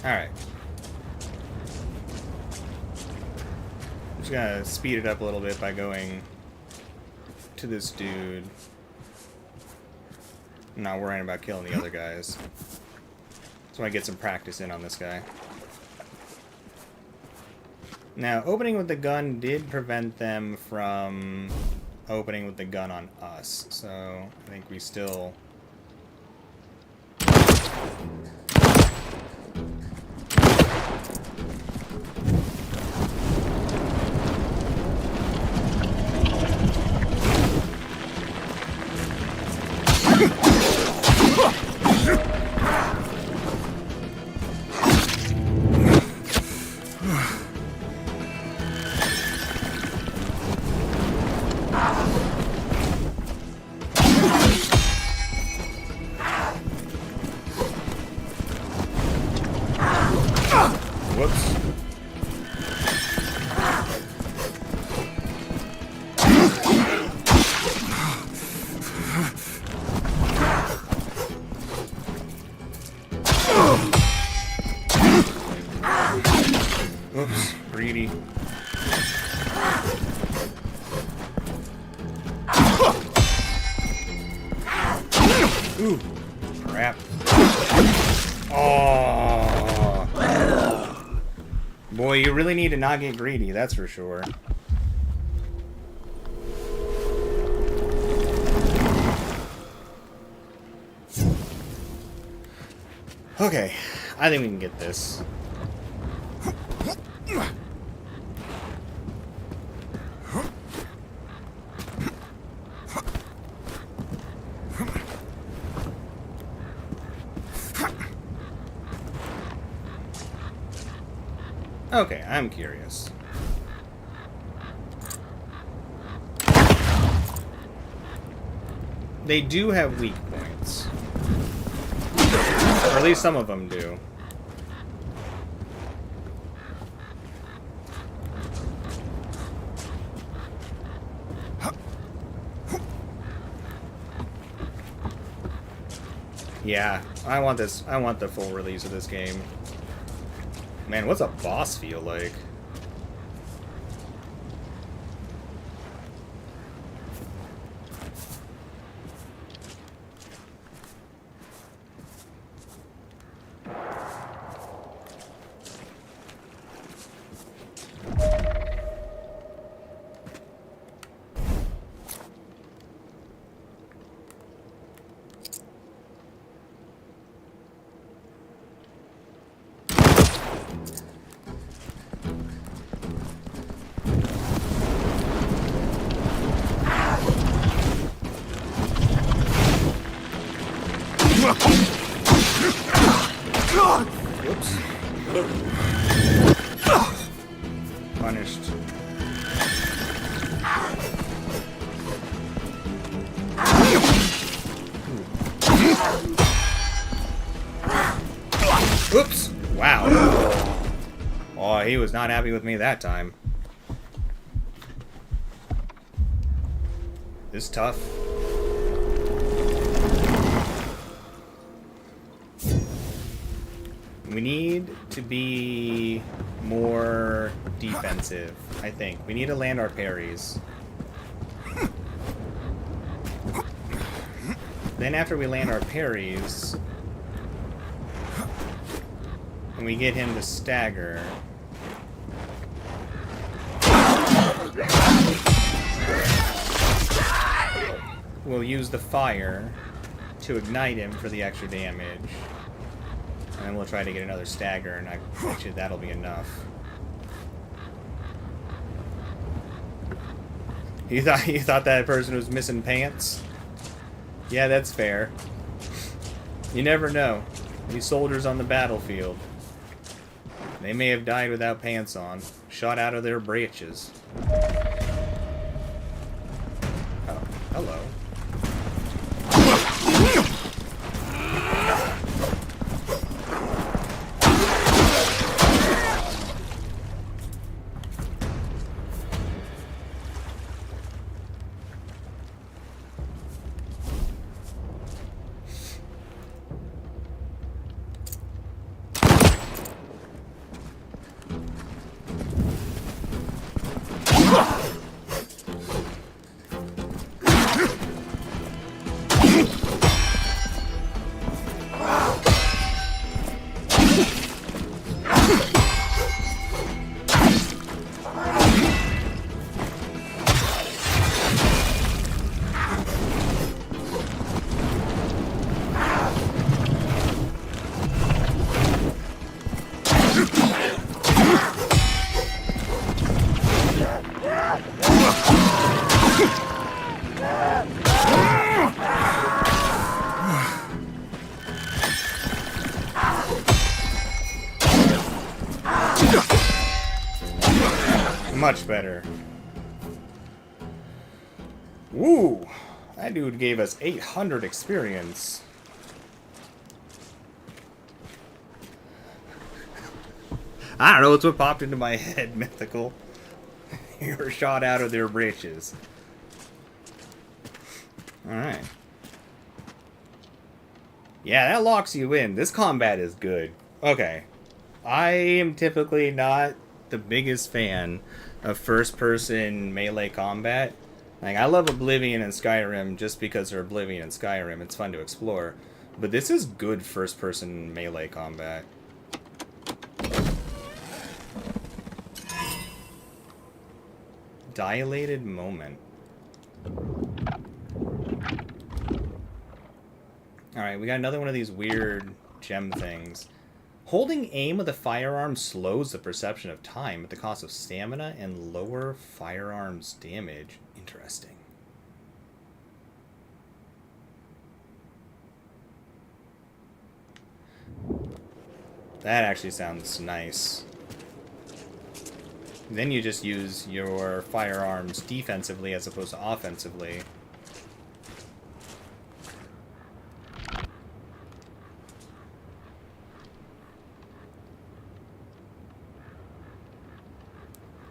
Alright. I'm just gonna speed it up a little bit by going to this dude. I'm not worrying about killing the other guys. So I get some practice in on this guy. Now, opening with the gun did prevent them from opening with the gun on us. So I think we still... Whoops. Oops, greedy. Ooh, crap. Oh. Boy, you really need to not get greedy, that's for sure. Okay, I think we can get this. Okay, I'm curious. They do have weak points. Or at least some of them do. Yeah, I want this. I want the full release of this game. Man, what's a boss feel like? Whoops. Punished. Oops! Wow. Oh, he was not happy with me that time. This is tough. We need to be more defensive, I think. We need to land our parries. Then after we land our parries, and we get him to stagger, we'll use the fire to ignite him for the extra damage. And then we'll try to get another stagger, and I bet you that'll be enough. You thought that person was missing pants? Yeah, that's fair. You never know. These soldiers on the battlefield. They may have died without pants on, shot out of their breeches. Oh, hello. Much better. Woo! That dude gave us 800 experience. I don't know, it's what popped into my head, Mythical. You were shot out of their breeches. Alright. Yeah, that locks you in. This combat is good. Okay. I am typically not the biggest fan of first-person melee combat. Like, I love Oblivion and Skyrim just because they're Oblivion and Skyrim. It's fun to explore. But this is good first-person melee combat. Dilated moment. Alright, we got another one of these weird gem things. Holding aim with a firearm slows the perception of time at the cost of stamina and lower firearms damage. Interesting. That actually sounds nice. Then you just use your firearms defensively as opposed to offensively.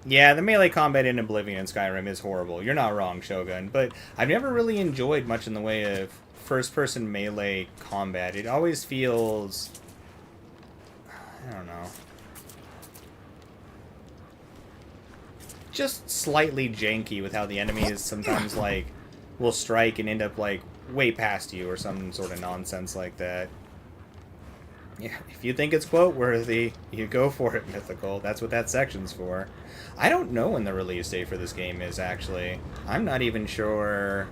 Yeah, the melee combat in Oblivion and Skyrim is horrible. You're not wrong, Shogun, but I've never really enjoyed much in the way of first-person melee combat. It always feels... I don't know. Just slightly janky with how the enemies sometimes, like, will strike and end up, like, way past you or some sort of nonsense like that. Yeah, if you think it's quote-worthy, you go for it, Mythical. That's what that section's for. I don't know when the release date for this game is, actually. I'm not even sure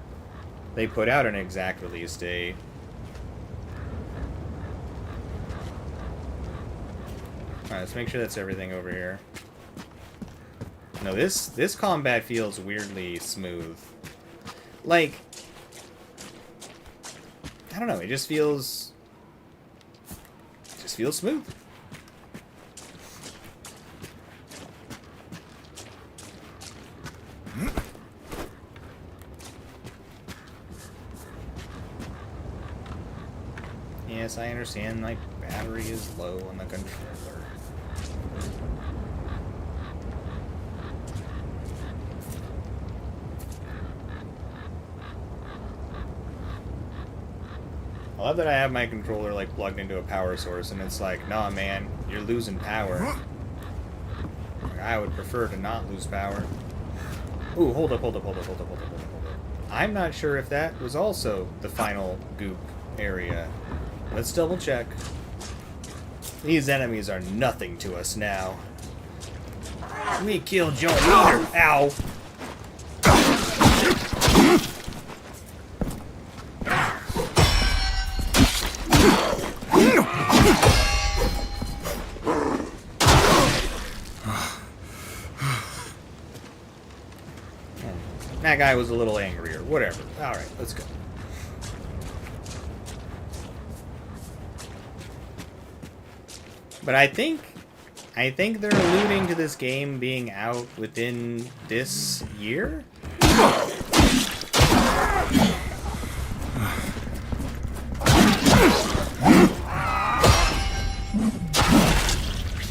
they put out an exact release date. Alright, let's make sure that's everything over here. No, this combat feels weirdly smooth. Like, I don't know, it just feels smooth. Yes, I understand, like, battery is low on the controller. I love that I have my controller, like, plugged into a power source, and it's like, nah, man, you're losing power. Like, I would prefer to not lose power. Ooh, hold up. I'm not sure if that was also the final goop area. Let's double check. These enemies are nothing to us now. We killed Joe Leader. Ow. That guy was a little angrier. Whatever. Alright, let's go. But I think they're alluding to this game being out within this year?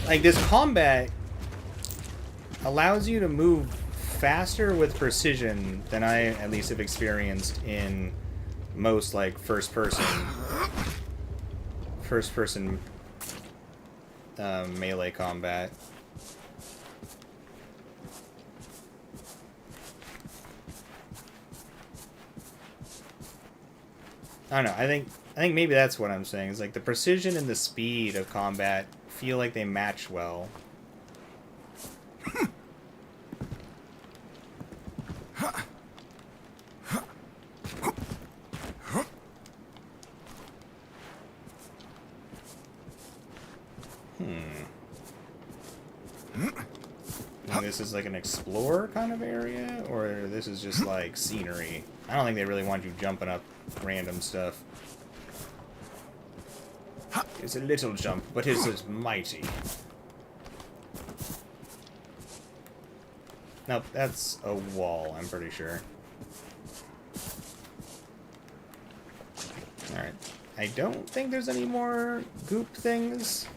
Like, this combat allows you to move faster with precision than I at least have experienced in most, like, first person melee combat. I don't know, I think maybe that's what I'm saying. Is like the precision and the speed of combat feel like they match well. This is like an explorer kind of area, or this is just like scenery. I don't think they really want you jumping up random stuff. It's a little jump, but it is mighty. Nope, that's a wall, I'm pretty sure. Alright. I don't think there's any more goop things.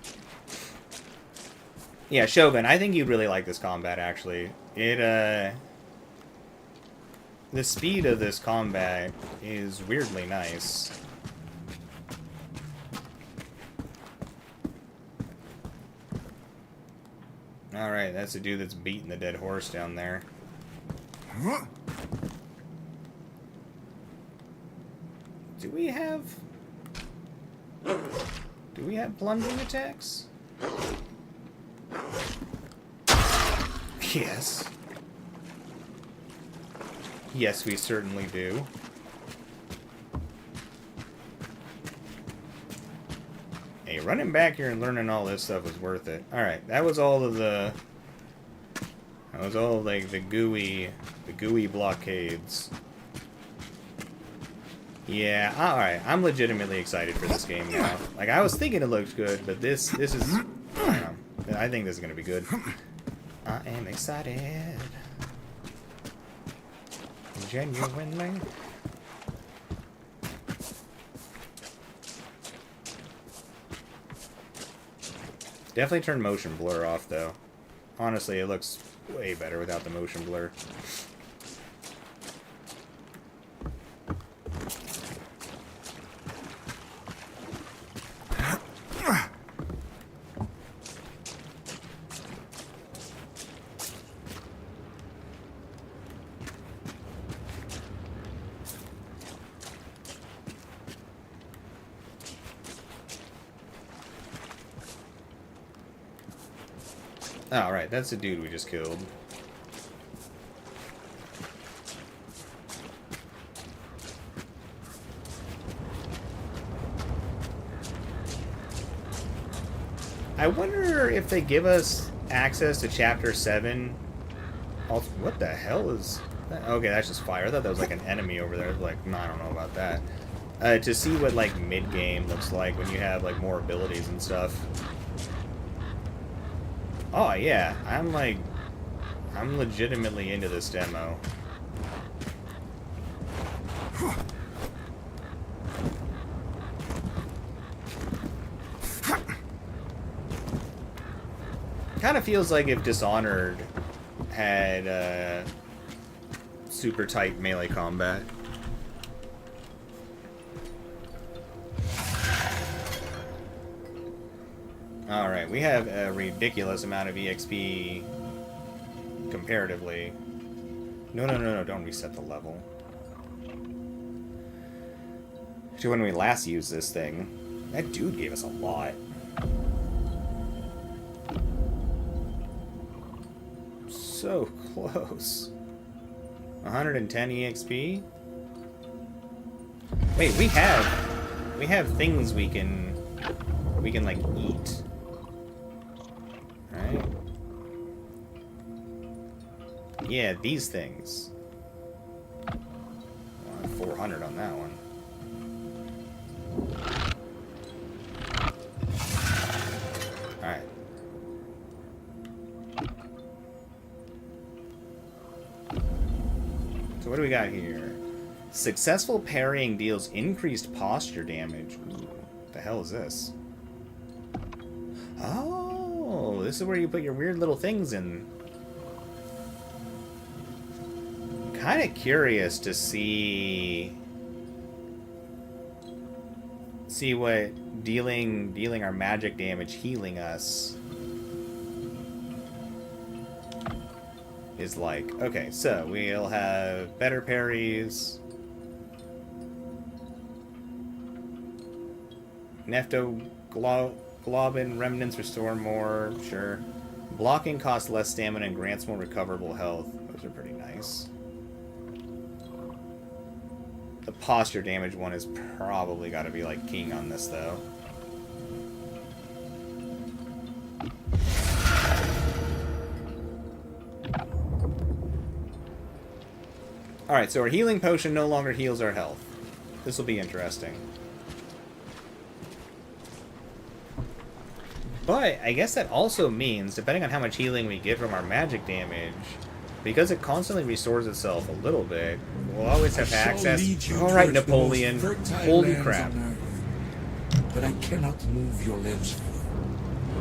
Yeah, Shogun, I think you'd really like this combat, actually. The speed of this combat is weirdly nice. Alright, that's the dude that's beating the dead horse down there. Do we have plunging attacks? Yes. Yes, we certainly do. Hey, running back here and learning all this stuff was worth it. Alright, that was all of the... That was all of, like, the gooey blockades. Yeah, alright, I'm legitimately excited for this game now. Like, I was thinking it looked good, but this is... I don't know. I think this is gonna be good. I am excited. Genuinely. Definitely turn motion blur off, though. Honestly, it looks way better without the motion blur. Oh, right, that's the dude we just killed. I wonder if they give us access to Chapter 7. Also, what the hell is that? Okay, that's just fire. I thought that was like an enemy over there. Like, no, I don't know about that. To see what, like, mid-game looks like when you have, like, more abilities and stuff. Oh, yeah. I'm legitimately into this demo. Kind of feels like if Dishonored had super tight melee combat. Alright, we have a ridiculous amount of EXP comparatively. No, don't reset the level. To when we last used this thing, that dude gave us a lot. So close. 110 EXP? Wait, we have things we can like eat. Right? Yeah, these things. 400 on that one. Alright. So what do we got here? Successful parrying deals increased posture damage. Ooh, what the hell is this? Oh, this is where you put your weird little things in. Kind of curious to see what dealing our magic damage, healing us is like. Okay, so we'll have better parries. Globin remnants restore more, sure. Blocking costs less stamina and grants more recoverable health. Those are pretty nice. The posture damage one is probably got to be like king on this though. Alright, so our healing potion no longer heals our health. This will be interesting. But I guess that also means, depending on how much healing we get from our magic damage, because it constantly restores itself a little bit, we'll always have access. Alright, Napoleon. Holy crap. But I cannot move your limbs,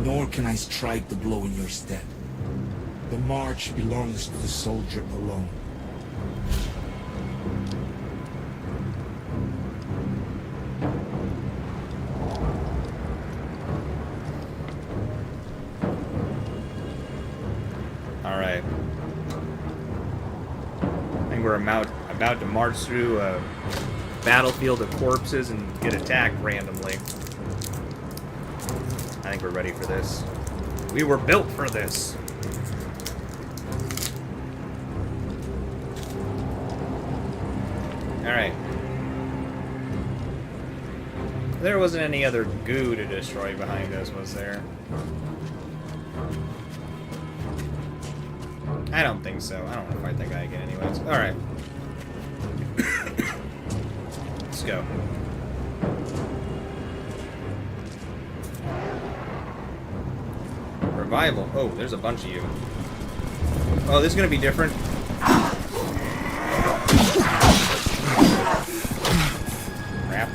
nor can I strike the blow in your stead. The march belongs to the soldier alone. Alright. I think we're about to march through a battlefield of corpses and get attacked randomly. I think we're ready for this. We were built for this. Alright. There wasn't any other goo to destroy behind us, was there? I don't think so. I don't want to fight that guy again anyways. Alright. Let's go. Revival. Oh, there's a bunch of you. Oh, this is going to be different. Crap.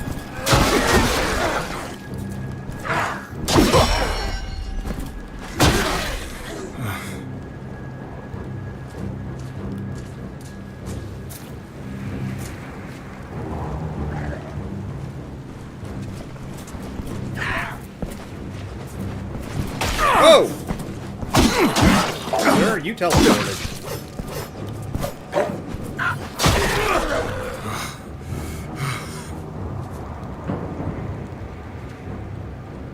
Whoa! Where are you teleported?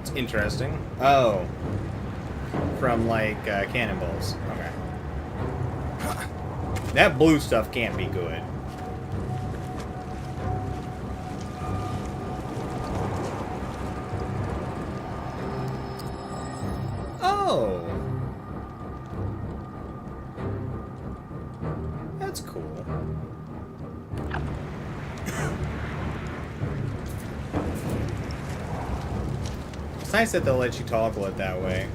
It's interesting. Oh. From, like, cannonballs. Okay. That blue stuff can't be good. Oh. That's cool. It's nice that they'll let you toggle it that way.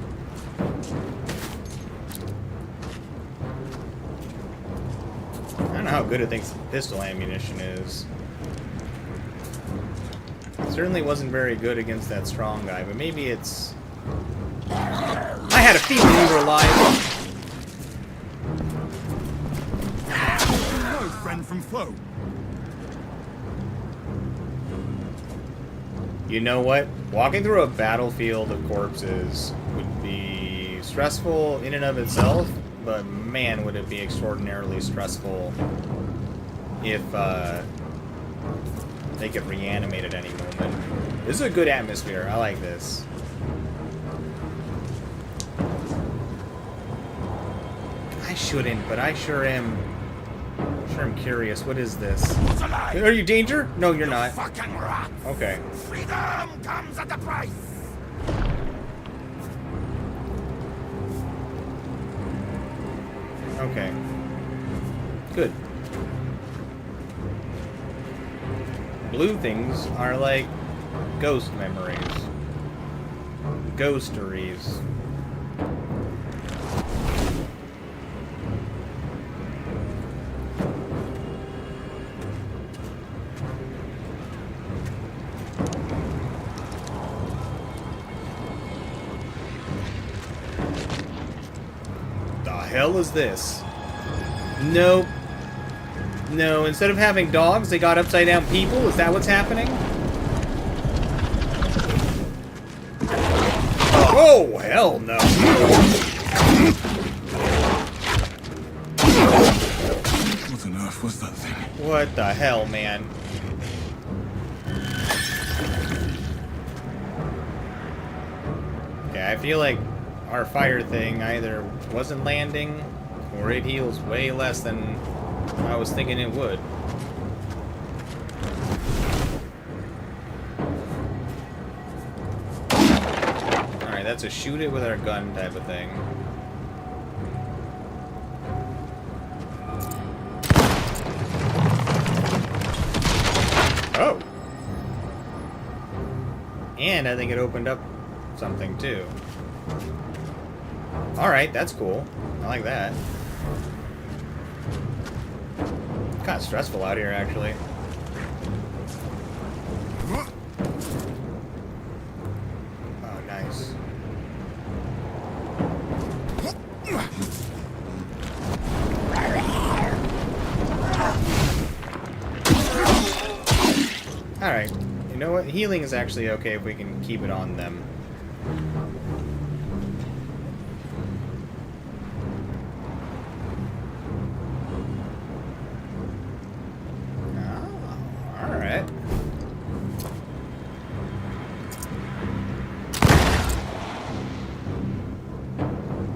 I don't know how good it thinks pistol ammunition is. It certainly wasn't very good against that strong guy, but maybe it's... I had a feeling you were alive. No friend from foe. You know what? Walking through a battlefield of corpses would be stressful in and of itself, but man, would it be extraordinarily stressful if they could reanimate at any moment. This is a good atmosphere. I like this. I shouldn't, but I sure am. Sure, I'm curious. What is this? Are you danger? No, you're not. Fucking rat. Okay. Freedom comes at a price. Okay. Good. Blue things are like ghost memories. Ghosteries. The hell is this? Nope. No, instead of having dogs, they got upside down people? Is that what's happening? Oh, hell no. What on earth was that thing? What the hell, man? Okay, I feel like our fire thing either wasn't landing or it heals way less than I was thinking it would. Alright, that's a shoot it with our gun type of thing. Oh! And I think it opened up something too. Alright, that's cool. I like that. Kind of stressful out here, actually. Oh, nice. Alright. You know what? Healing is actually okay if we can keep it on them.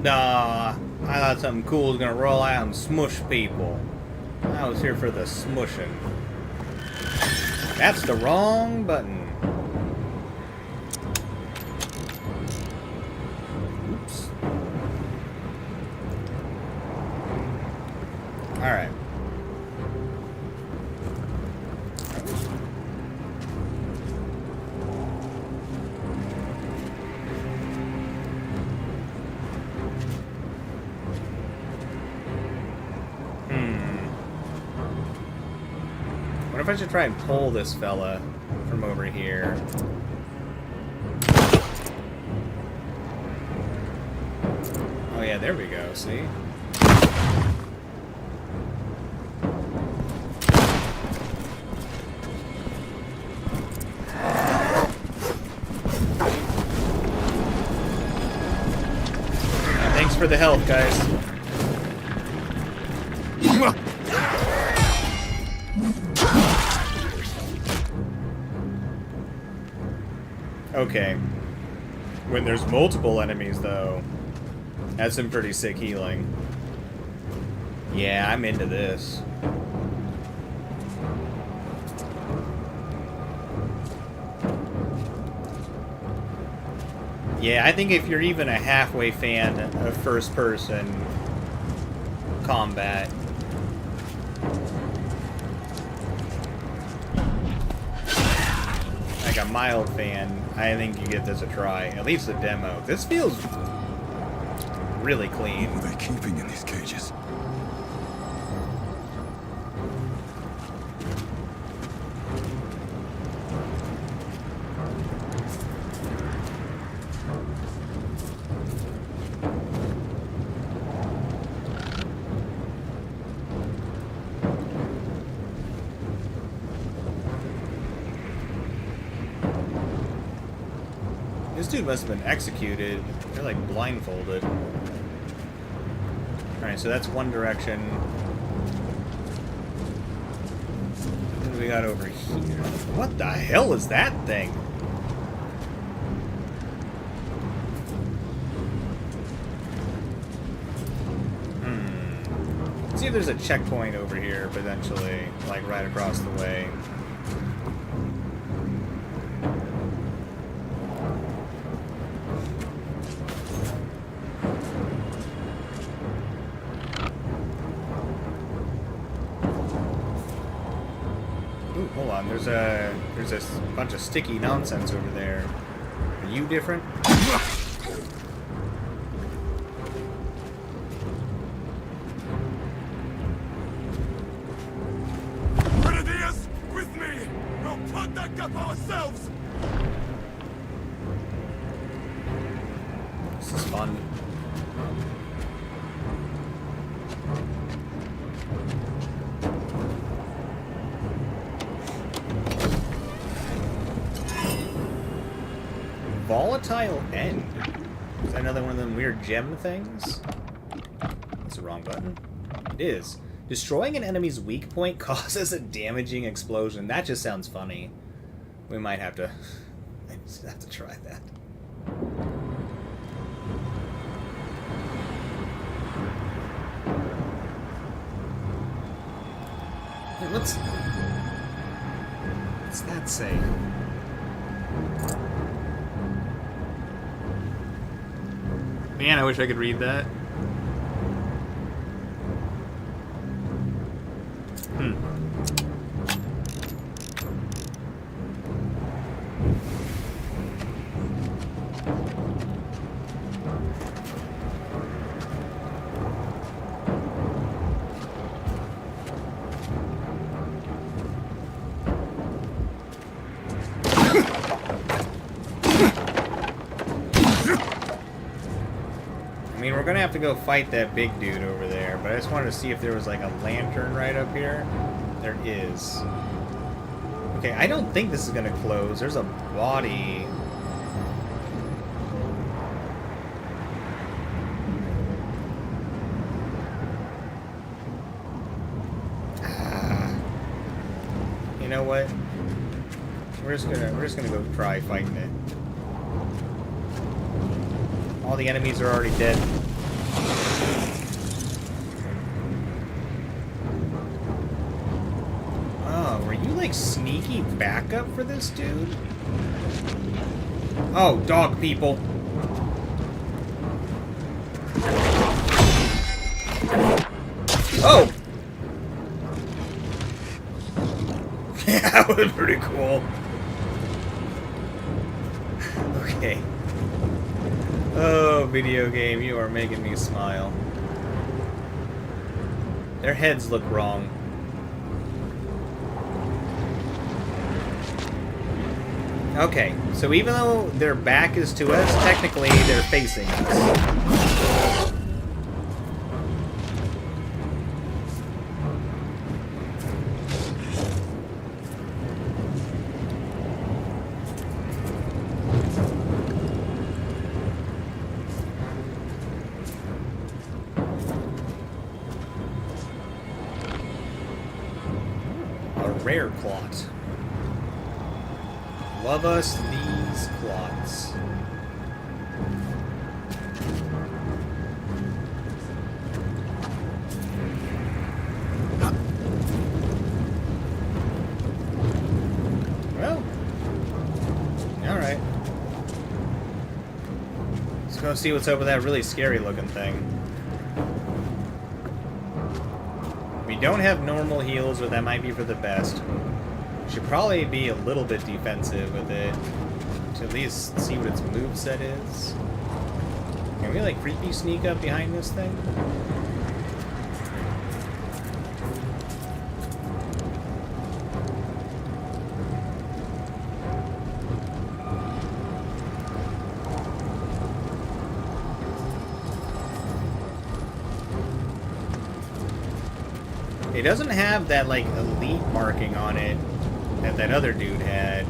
Nah, I thought something cool was gonna roll out and smush people. I was here for the smushing. That's the wrong button. Oops. Alright. What if I should try and pull this fella from over here? Oh yeah, there we go, see? for the health, guys. Okay. When there's multiple enemies, though, that's some pretty sick healing. Yeah, I'm into this. Yeah, I think if you're even a halfway fan of first-person combat, like a mild fan, I think you give this a try. At least the demo. This feels really clean. What are they keeping in these cages? This dude must have been executed. They're like blindfolded. Alright, so that's one direction. What do we got over here? What the hell is that thing? Let's see if there's a checkpoint over here, potentially, like right across the way. Ooh, hold on. There's a bunch of sticky nonsense over there. Are you different? Grenadiers, with me! We'll protect up ourselves! This is fun. Volatile End. Is that another one of them weird gem things? That's the wrong button. It is. Destroying an enemy's weak point causes a damaging explosion. That just sounds funny. We might have to... I just have to try that. Hey, what's that say? Man, I wish I could read that. I mean, we're gonna have to go fight that big dude over there, but I just wanted to see if there was like a lantern right up here. There is. Okay, I don't think this is gonna close. There's a body. You know what? We're just gonna go try fighting it. All the enemies are already dead. Oh, were you like sneaky backup for this dude? Oh, dog people. Oh! Yeah, that was pretty cool. Okay. Oh, video game, you are making me smile. Their heads look wrong. Okay, so even though their back is to us, technically they're facing us. rare clot. Love us these clots. Well, alright. Let's go see what's up with that really scary looking thing. We don't have normal heals, but that might be for the best. Should probably be a little bit defensive with it to at least see what its moveset is. Can we like creepy sneak up behind this thing? It doesn't have that like elite marking on it that that other dude had,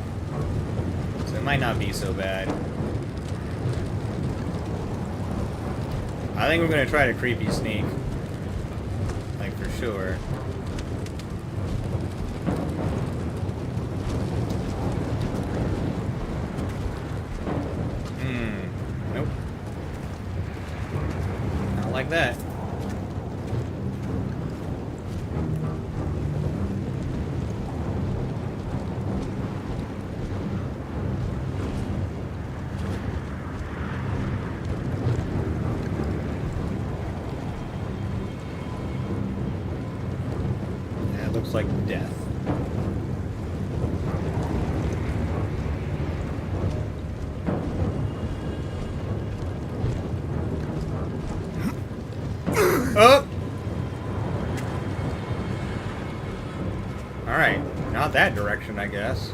so it might not be so bad. I think we're gonna try to creepy sneak, like for sure. Nope. Not like that. Looks like death. Oh! Alright, not that direction, I guess.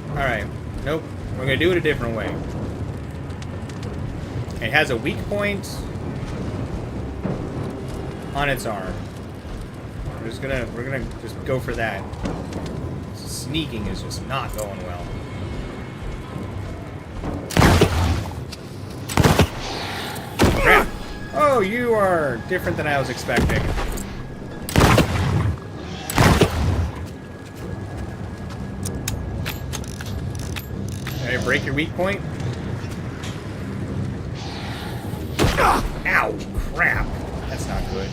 Alright, nope. We're gonna do it a different way. It has a weak point on its arm. We're gonna just go for that. Sneaking is just not going well. Crap! Oh, you are different than I was expecting. Did I break your weak point? Ow! Crap! That's not good.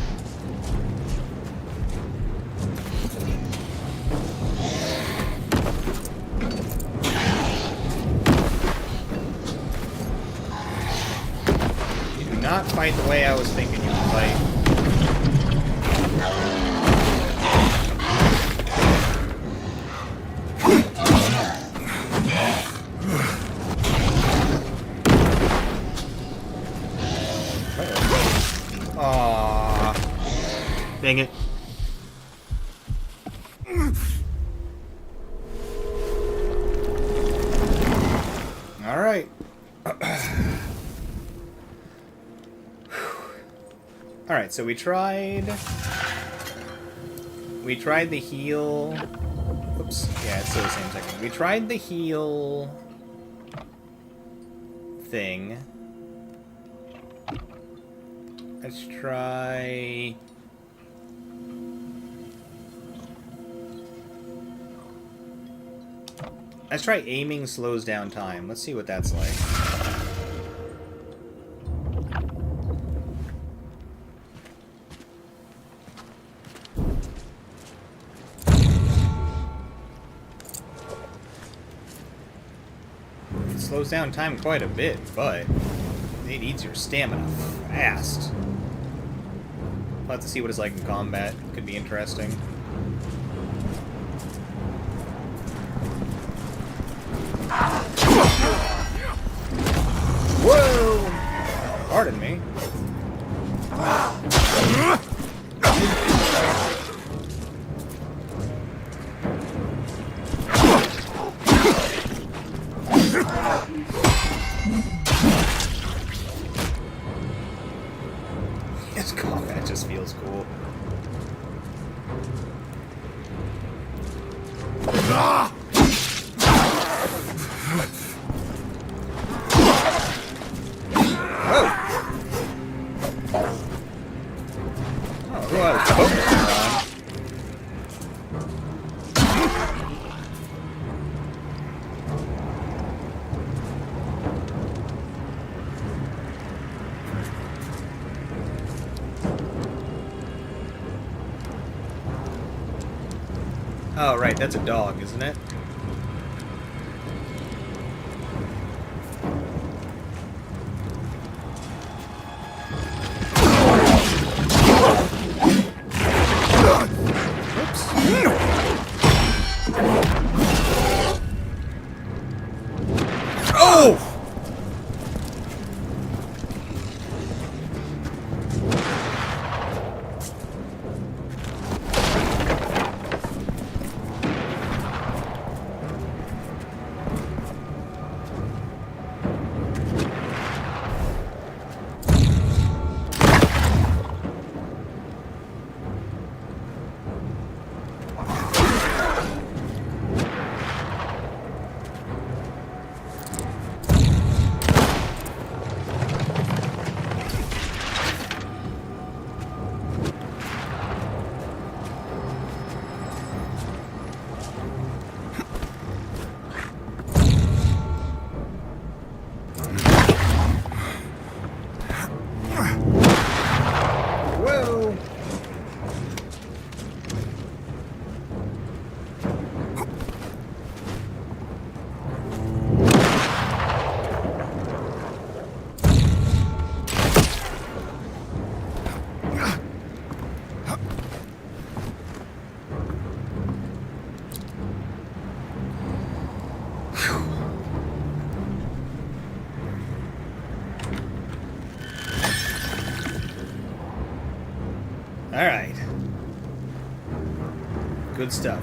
You do not fight the way I was thinking you would fight. Dang it. Alright. Alright, so we tried the heal. Oops. Yeah, it's still the same second. We tried the heal thing. Let's try... Let's try aiming slows down time. Let's see what that's like. It slows down time quite a bit, but it eats your stamina fast. We'll have to see what it's like in combat. Could be interesting. Whoa! Pardon me. It's cool. Well, I was oh, right, that's a dog, isn't it? Oh! Whoa! All right. Good stuff.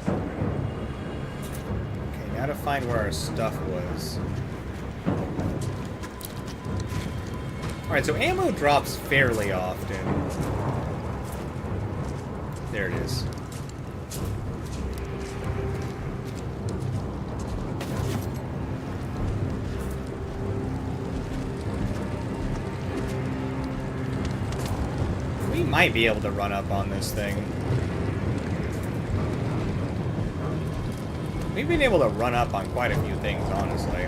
Okay, now to find where our stuff was. Alright, so ammo drops fairly often. There it is. We might be able to run up on this thing. We've been able to run up on quite a few things, honestly.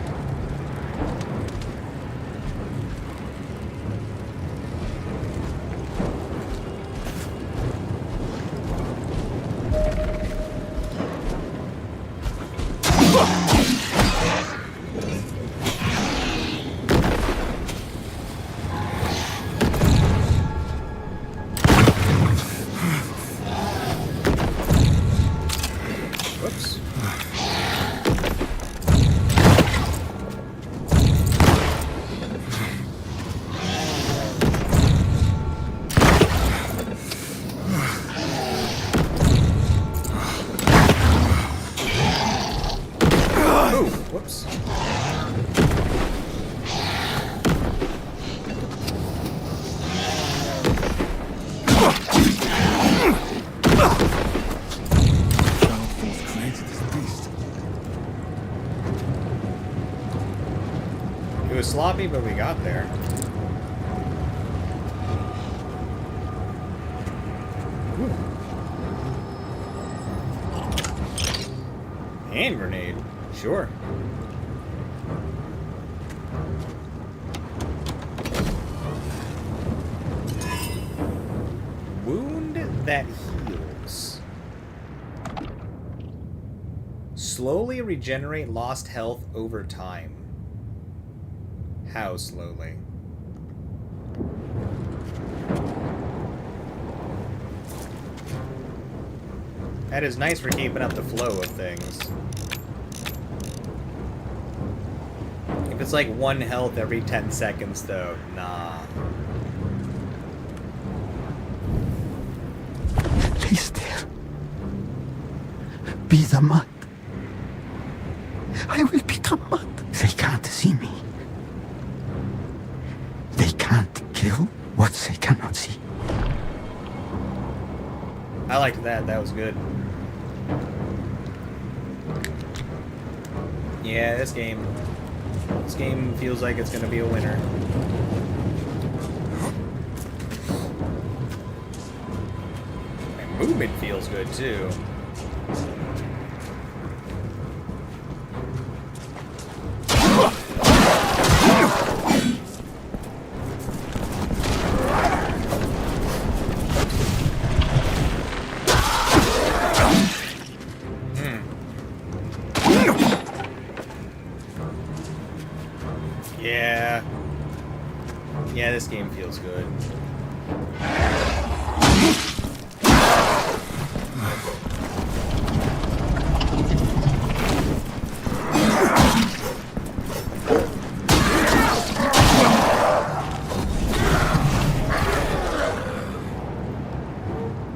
Whoops. Ooh, whoops. It was sloppy, but we got there. Ooh. Hand grenade. Sure. Wound that heals. Slowly regenerate lost health over time. How slowly? That is nice for keeping up the flow of things. If it's like 1 health every 10 seconds, though, nah. Be still. Be the mud. I will become mud. They can't see me. They can't kill what they cannot see. I liked that. That was good. Yeah, this game feels like it's gonna be a winner. And movement feels good too. Yeah. Yeah, this game feels good.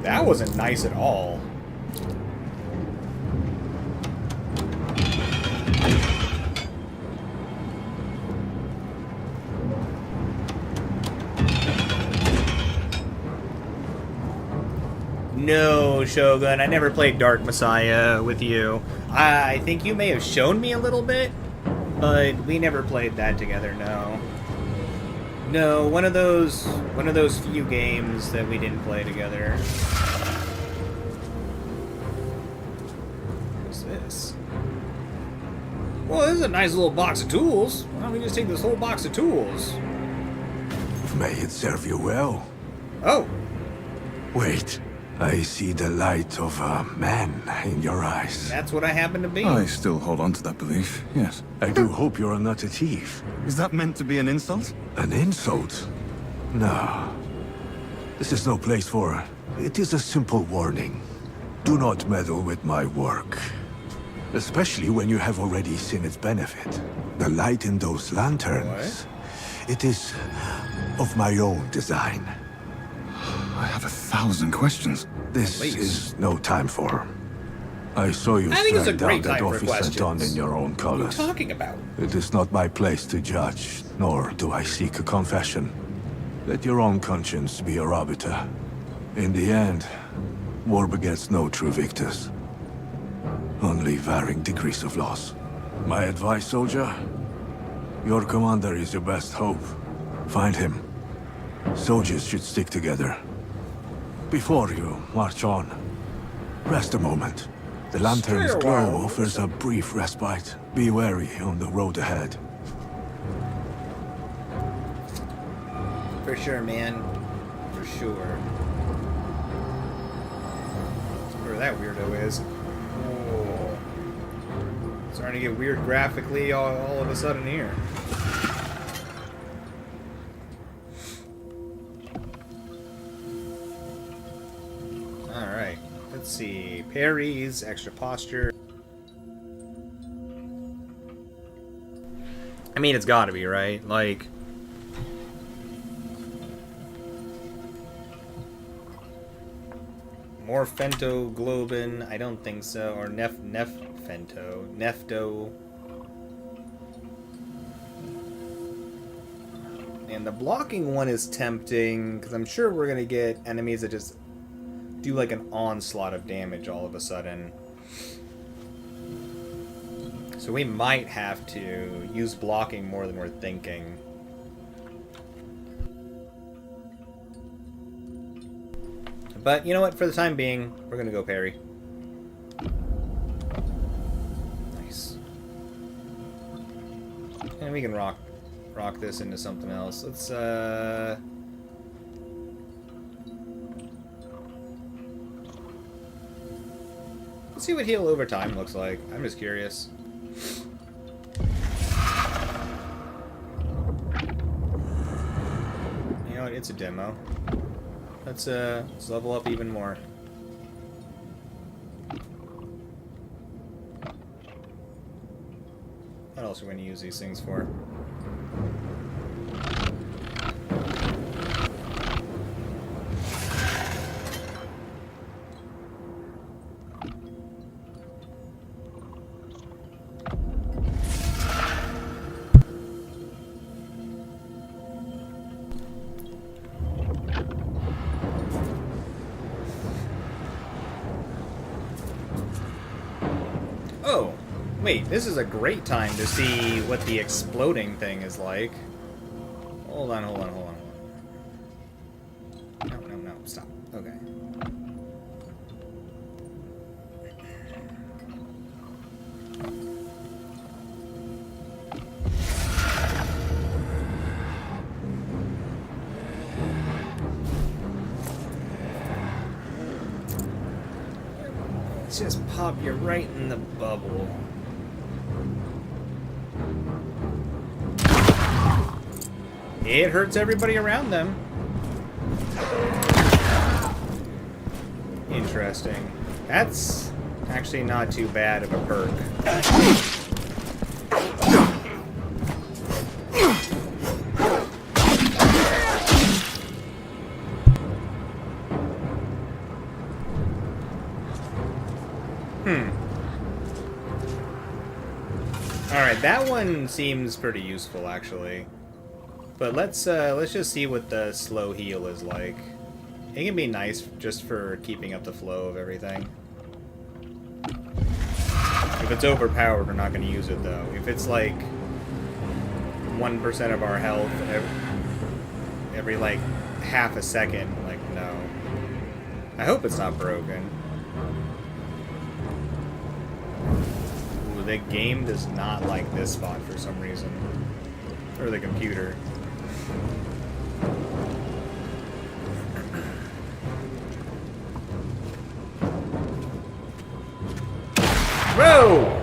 That wasn't nice at all. No, Shogun, I never played Dark Messiah with you. I think you may have shown me a little bit, but we never played that together, no. No, one of those few games that we didn't play together. What's this? Well, this is a nice little box of tools. Why don't we just take this whole box of tools? May it serve you well. Oh. Wait, I see the light of a man in your eyes. That's what I happen to be. I still hold on to that belief, yes. I do hope you're not a thief. Is that meant to be an insult? An insult? No. This is no place for... It is a simple warning. Do not meddle with my work. Especially when you have already seen its benefit. The light in those lanterns... What? It is of my own design. I have 1,000 questions. This Please. is no time for... I saw you I think it's a strike down great that time for officer done questions. in your own What are you colors. talking about? It is not my place to judge, nor do I seek a confession. Let your own conscience be your arbiter. In the end, war begets no true victors. Only varying degrees of loss. My advice, soldier? Your commander is your best hope. Find him. Soldiers should stick together. Before you march on, rest a moment. The lantern's Stay a glow while. offers a brief respite. Be wary on the road ahead. For sure, man. For sure. Let's see where that weirdo is. Oh. Starting to get weird graphically all of a sudden here. Alright. Let's see. Parries, extra posture. I mean, it's gotta be, right? Like... More Fentoglobin, I don't think so. Or Nefto. And the blocking one is tempting, because I'm sure we're going to get enemies that just do like an onslaught of damage all of a sudden. So we might have to use blocking more than we're thinking. But you know what? For the time being, we're gonna go parry. Nice. And we can rock this into something else. Let's see what heal over time looks like. I'm just curious. You know what? It's a demo. Let's level up even more. What else are we going to use these things for? Oh, Wait, this is a great time to see what the exploding thing is like. Hold on, hold on, hold on, hold on. No, no, no, stop. Okay. Let's just pop you right in the bubble. It hurts everybody around them. Interesting. That's actually not too bad of a perk. Alright, that one seems pretty useful actually. But let's just see what the slow heal is like. It can be nice just for keeping up the flow of everything. If it's overpowered, we're not going to use it though. If it's like 1% of our health every like half a second, like no. I hope it's not broken. Ooh, the game does not like this spot for some reason. Or the computer. Whoa!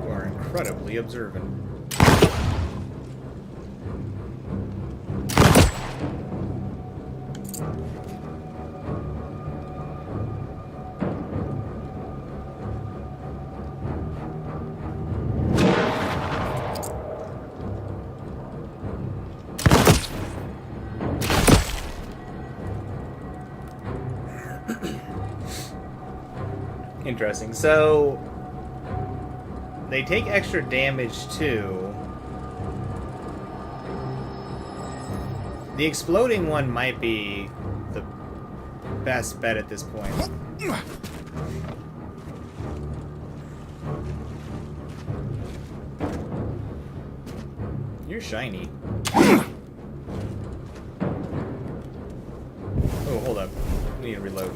You are incredibly observant. Interesting. So they take extra damage too. The exploding one might be the best bet at this point. You're shiny. Oh, hold up. I need to reload.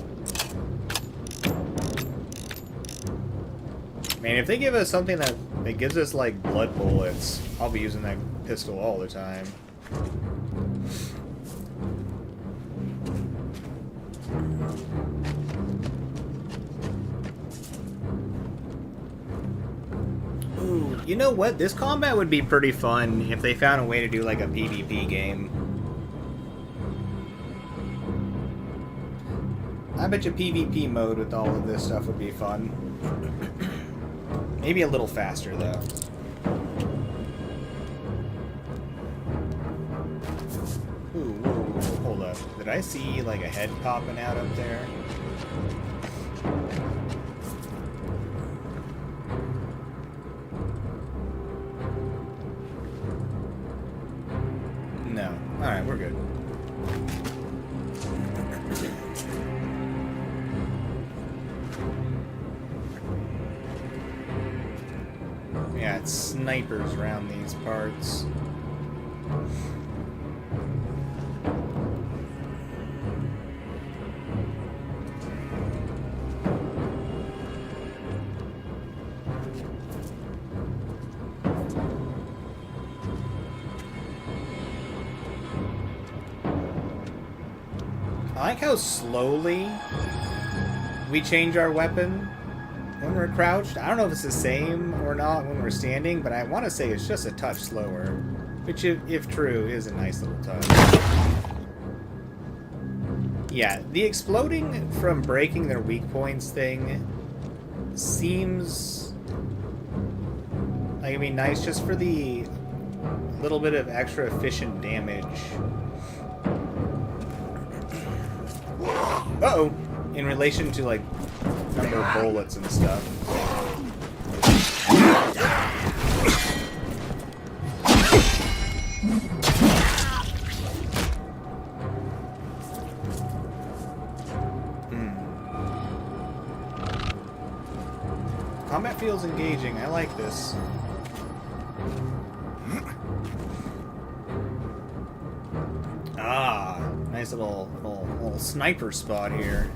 Man, if they give us something that gives us, like, blood bullets, I'll be using that pistol all the time. Ooh, you know what? This combat would be pretty fun if they found a way to do, like, a PvP game. I bet you PvP mode with all of this stuff would be fun. Maybe a little faster, though. Ooh, whoa, whoa, hold up. Did I see, like, a head popping out up there? No. Alright, we're good. Yeah, it's snipers around these parts. I like how slowly we change our weapon when we're crouched. I don't know if it's the same or not when we're standing, but I want to say it's just a touch slower, which, if true, is a nice little touch. Yeah, the exploding from breaking their weak points thing seems like it'd be nice just for the little bit of extra efficient damage. Uh-oh. in relation to, like, number of bullets and stuff. Combat feels engaging. I like this. Ah, nice little sniper spot here.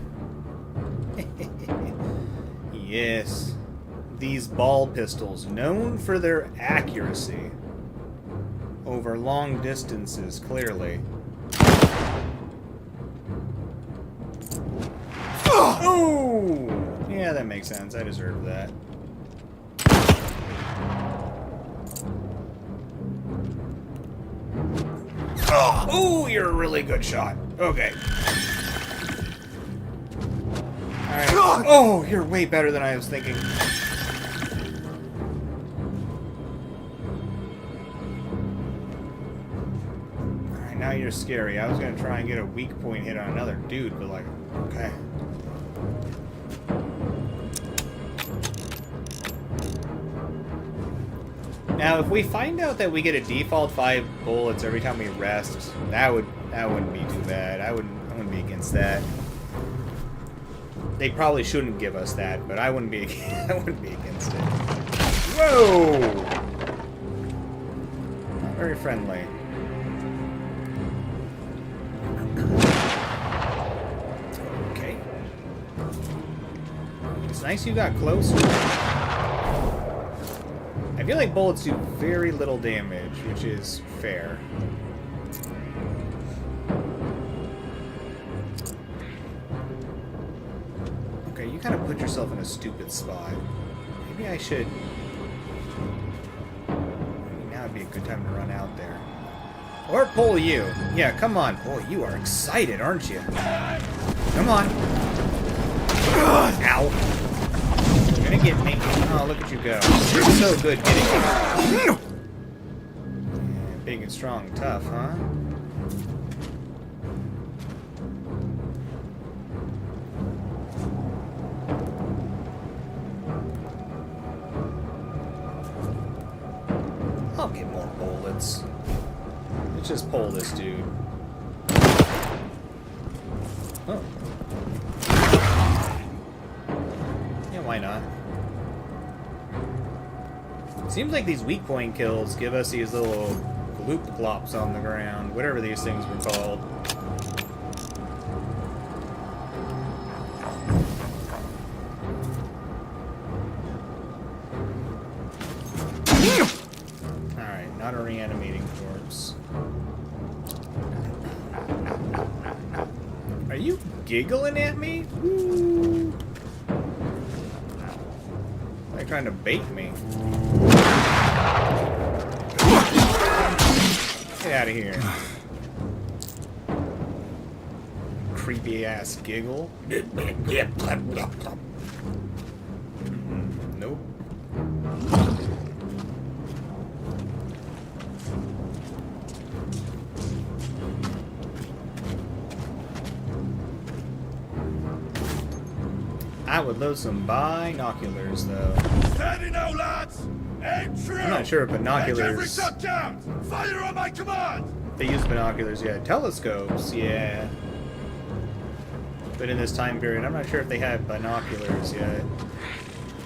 Yes. These ball pistols, known for their accuracy over long distances, clearly. Oh! Yeah, that makes sense. I deserve that. Oh, you're a really good shot. Okay. Alright. Oh, you're way better than I was thinking. Alright, now you're scary. I was gonna try and get a weak point hit on another dude, but like, okay. Now, if we find out that we get a default 5 bullets every time we rest, that wouldn't be too bad. I wouldn't be against that. They probably shouldn't give us that, but I wouldn't be I wouldn't be against it. Whoa! Not very friendly. Okay. It's nice you got close. I feel like bullets do very little damage, which is fair. Okay, you kind of put yourself in a stupid spot. Maybe I should... Maybe now would be a good time to run out there. Or pull you. Yeah, come on. Boy, you are excited, aren't you? Come on. Ow. You're gonna get me. Oh, look at you go. You're so good getting me. Yeah, big and strong and tough, huh? I'll get more bullets. Let's just pull this dude. Oh. Yeah, why not? Seems like these weak point kills give us these little gloop glops on the ground, whatever these things were called. Alright, not a reanimating corpse. Are you giggling at me? Woo. Like trying to bait me. Get out of here. Creepy ass giggle. Nope. I would love some binoculars, though. Steady now, lads! Aim true! I'm not sure if Let every binoculars... shot count! Fire on my command! They use binoculars yet. Telescopes, yeah. But in this time period, I'm not sure if they have binoculars yet.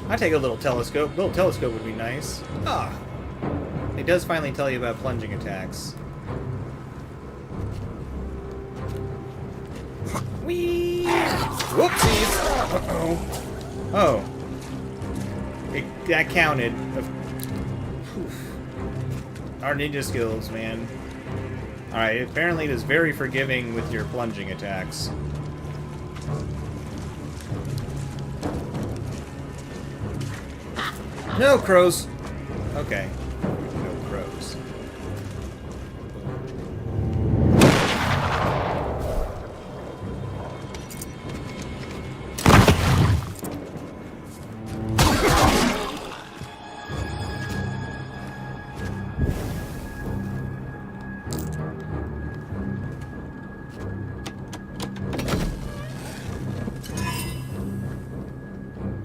I'd take a little telescope. A little telescope would be nice. Ah! It does finally tell you about plunging attacks. Whee! Whoopsies! Uh-oh. Oh. That counted. Our ninja skills, man. Alright, apparently it is very forgiving with your plunging attacks. No crows! Okay. No crows.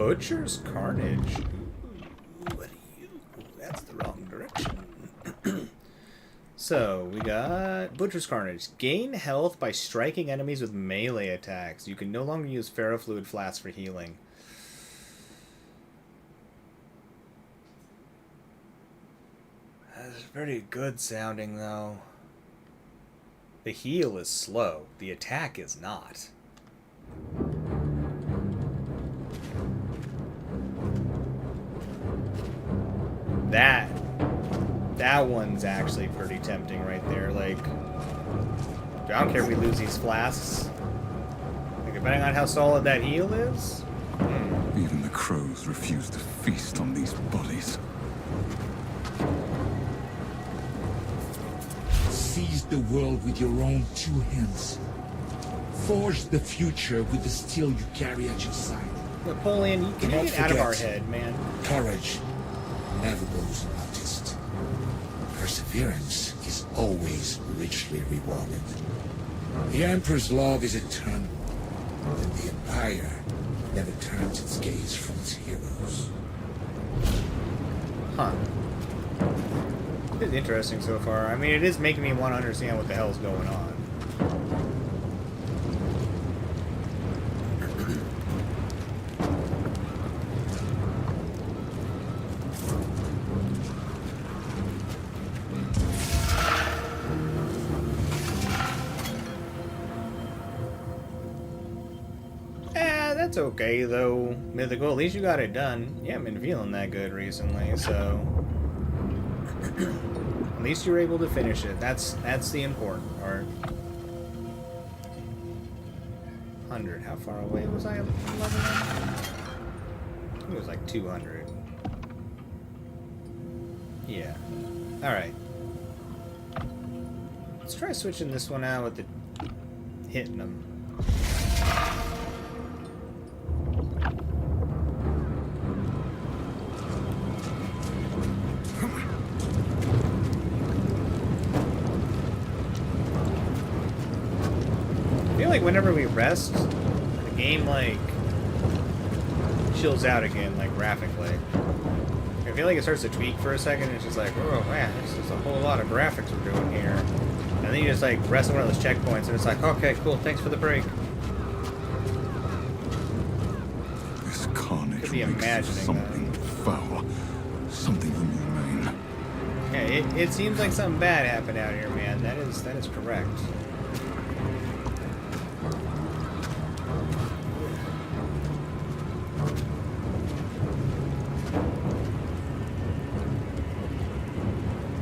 Butcher's Carnage. Ooh, what are you? That's the wrong direction. So, we got Butcher's Carnage. Gain health by striking enemies with melee attacks. You can no longer use ferrofluid flasks for healing. That's pretty good sounding, though. The heal is slow. The attack is not. That one's actually pretty tempting right there. Like, I don't care if we lose these flasks. Like, depending on how solid that heal is. Even the crows refuse to feast on these bodies. Seize the world with your own two hands. Forge the future with the steel you carry at your side. Napoleon, you can Don't get out of our forget. head, man. Courage never goes unnoticed. Perseverance is always richly rewarded. The Emperor's love is eternal, and the Empire never turns its gaze from its heroes. Huh. It's interesting so far. I mean, it is making me want to understand what the hell's going on. That's okay, though. Mythical, at least you got it done. You haven't been feeling that good recently, so... At least you were able to finish it. That's the important part. 100. How far away was I leveling? I think it was like 200. Yeah. Alright. Let's try switching this one out with the... hitting them. I feel like whenever we rest, the game, like, chills out again, like, graphically. I feel like it starts to tweak for a second, and it's just like, oh, man, this is a whole lot of graphics we're doing here. And then you just, like, rest on one of those checkpoints, and it's like, okay, cool, thanks for the break. This carnage Could be makes imagining something foul, something inhumane. Yeah, it seems like something bad happened out here, man. That is correct.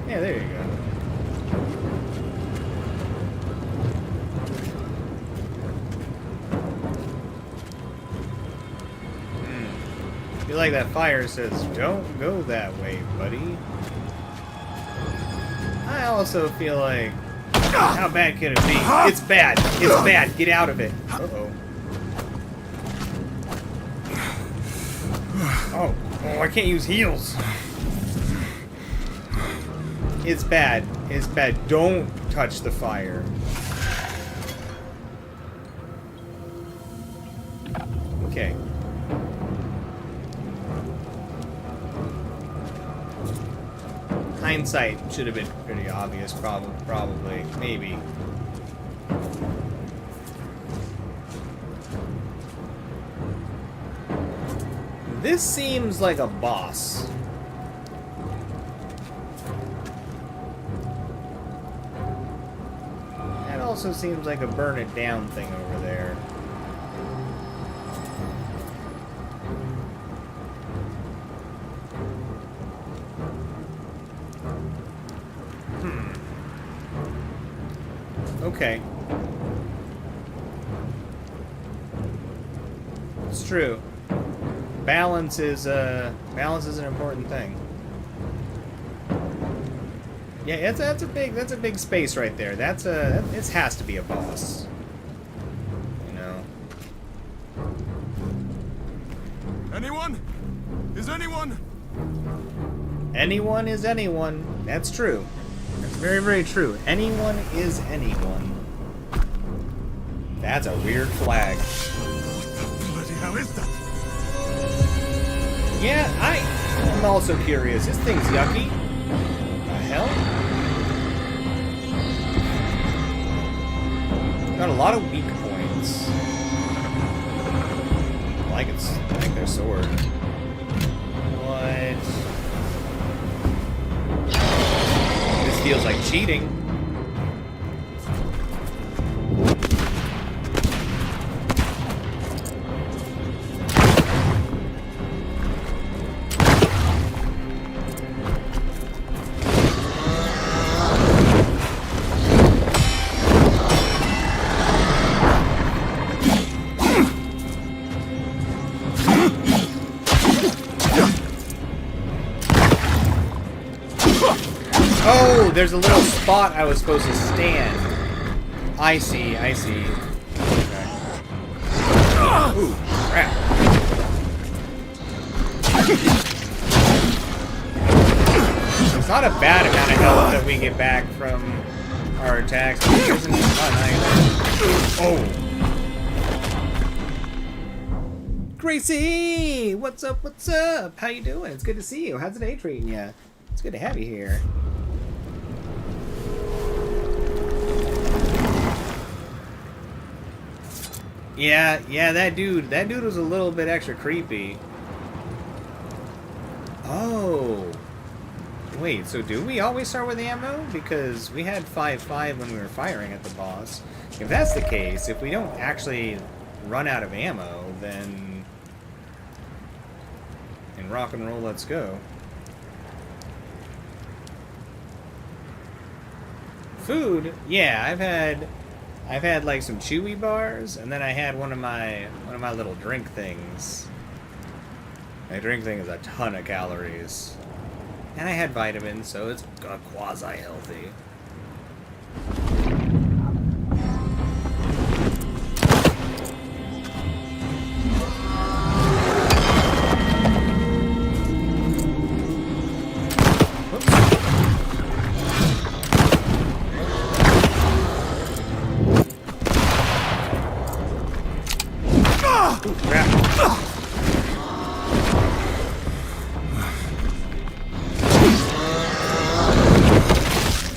Yeah, there you go. I feel like that fire says, don't go that way, buddy. I also feel like, how bad can it be? It's bad. It's bad. Get out of it. Uh-oh. Oh, I can't use heals. It's bad. It's bad. Don't touch the fire. Okay. Hindsight should have been pretty obvious, probably. Maybe. This seems like a boss. That also seems like a burn it down thing over there. Okay. It's true. Balance is an important thing. Yeah, that's a big space right there. It has to be a boss. You know. Anyone? Is anyone? Anyone is anyone. That's true. That's very, very true. Anyone is anyone. That's a weird flag. What the bloody hell is that? Yeah, I'm also curious. This thing's yucky. The hell? Got a lot of weak points. I like their sword. What? This feels like cheating. Oh, there's a little spot I was supposed to stand. I see, I see. Okay. Ooh, crap. It's not a bad amount of health that we get back from our attacks. It isn't fun either. Oh! Gracie! What's up, what's up? How you doing? It's good to see you. How's the day treating you? It's good to have you here. Yeah, that dude was a little bit extra creepy. Oh. Wait, so do we always start with ammo? Because we had 5.5 when we were firing at the boss. If that's the case, if we don't actually run out of ammo, then... And rock and roll, let's go. Food? Yeah, I've had like some chewy bars, and then I had one of my little drink things. My drink thing is a ton of calories. And I had vitamins, so it's quasi-healthy.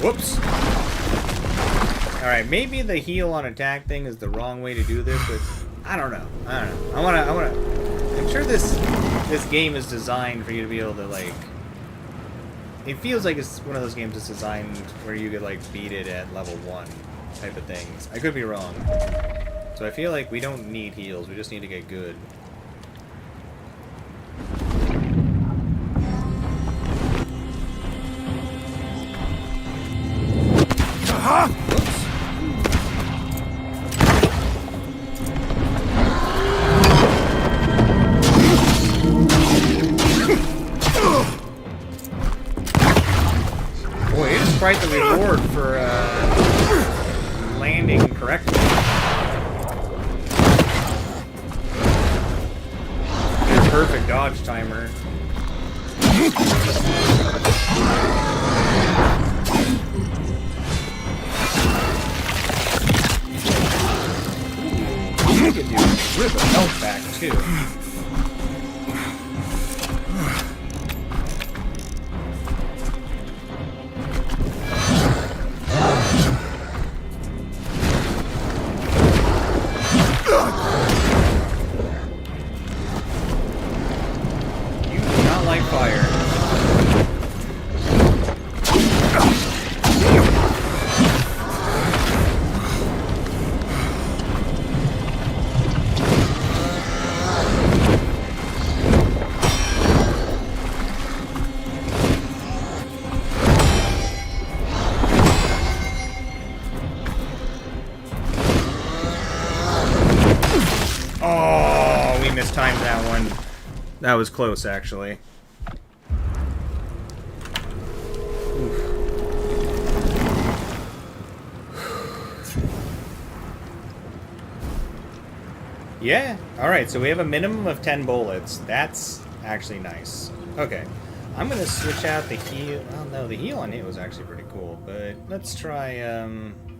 Whoops. Alright, maybe the heal on attack thing is the wrong way to do this, but I don't know. I'm sure this game is designed for you to be able to, like... It feels like it's one of those games that's designed where you could, like, beat it at level 1 type of things. I could be wrong. So I feel like we don't need heals, we just need to get good. Boy, it is quite the reward for landing correctly. Your perfect dodge timer. You could do rip a health back too. You do not like fire. Oh, we mistimed that one. That was close, actually. Oof. Yeah, alright, so we have a minimum of 10 bullets. That's actually nice. Okay, I'm gonna switch out the heal. Oh no, the heal on it was actually pretty cool, but let's try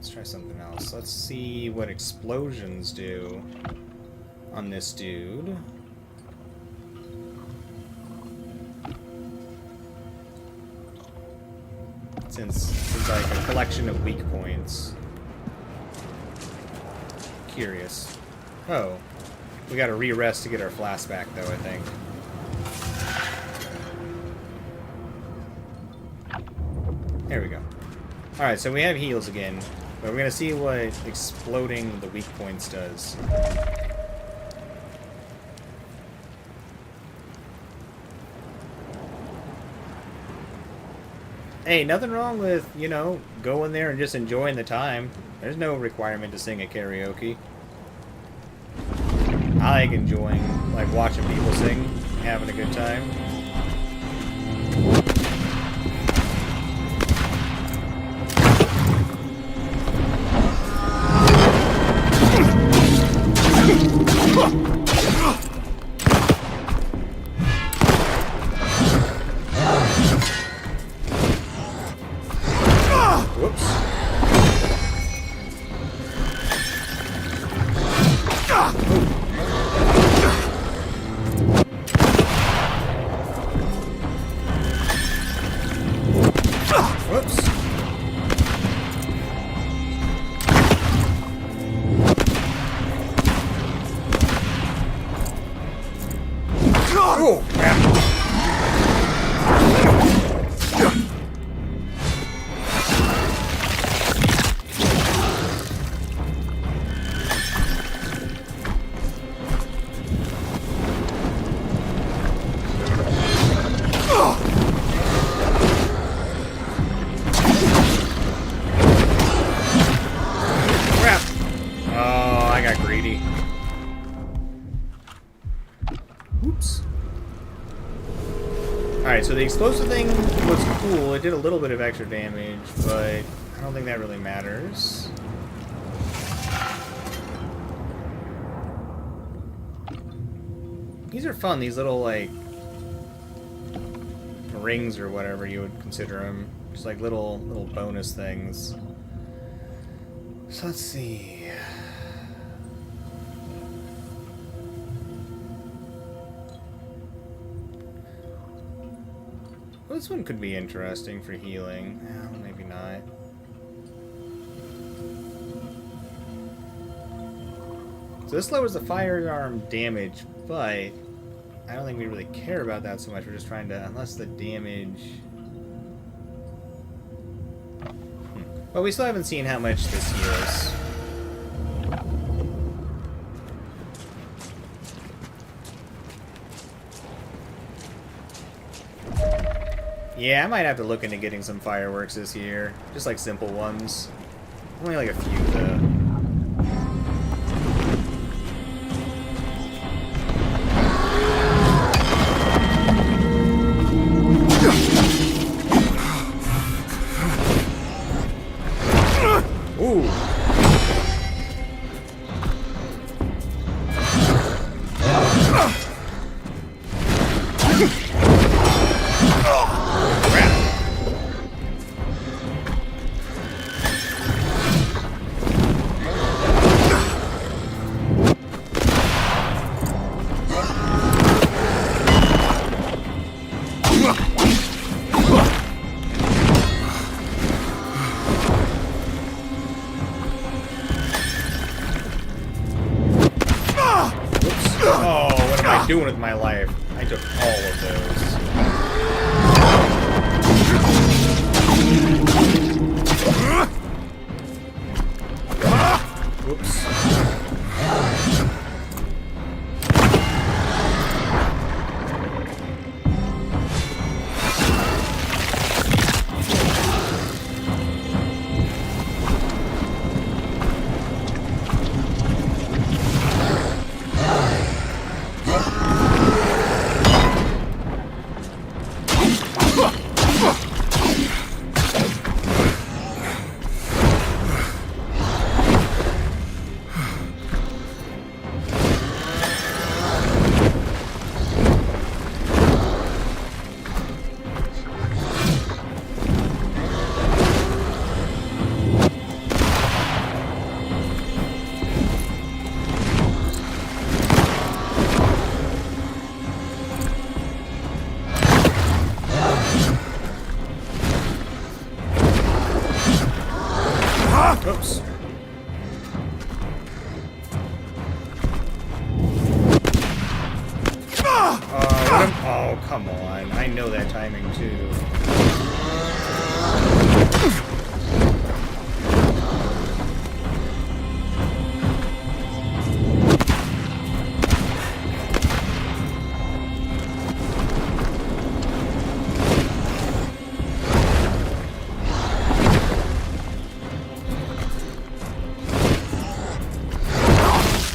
something else. Let's see what explosions do on this dude. since it's like a collection of weak points. Curious. Oh. We gotta re-rest to get our flask back, though, I think. There we go. Alright, so we have heals again. But we're gonna see what exploding the weak points does. Hey, nothing wrong with, you know, going there and just enjoying the time. There's no requirement to sing at karaoke. I like enjoying, like, watching people sing, having a good time. Oh, crap. Crap. Oh, I got greedy. Oops. Alright, so the explosive thing was cool. It did a little bit of extra damage, but I don't think that really matters. These are fun, these little, like, rings or whatever you would consider them. Just like little bonus things. So let's see. Well, this one could be interesting for healing. Well, maybe not. So this lowers the firearm damage, but I don't think we really care about that so much. We're just trying to, unless the damage... Well, we still haven't seen how much this heals. Yeah, I might have to look into getting some fireworks this year. Just like simple ones. Only like a few, though. Ooh. Oh, what am I doing with my life? I took all of those. Whoops. Oh, come on. I know that timing, too.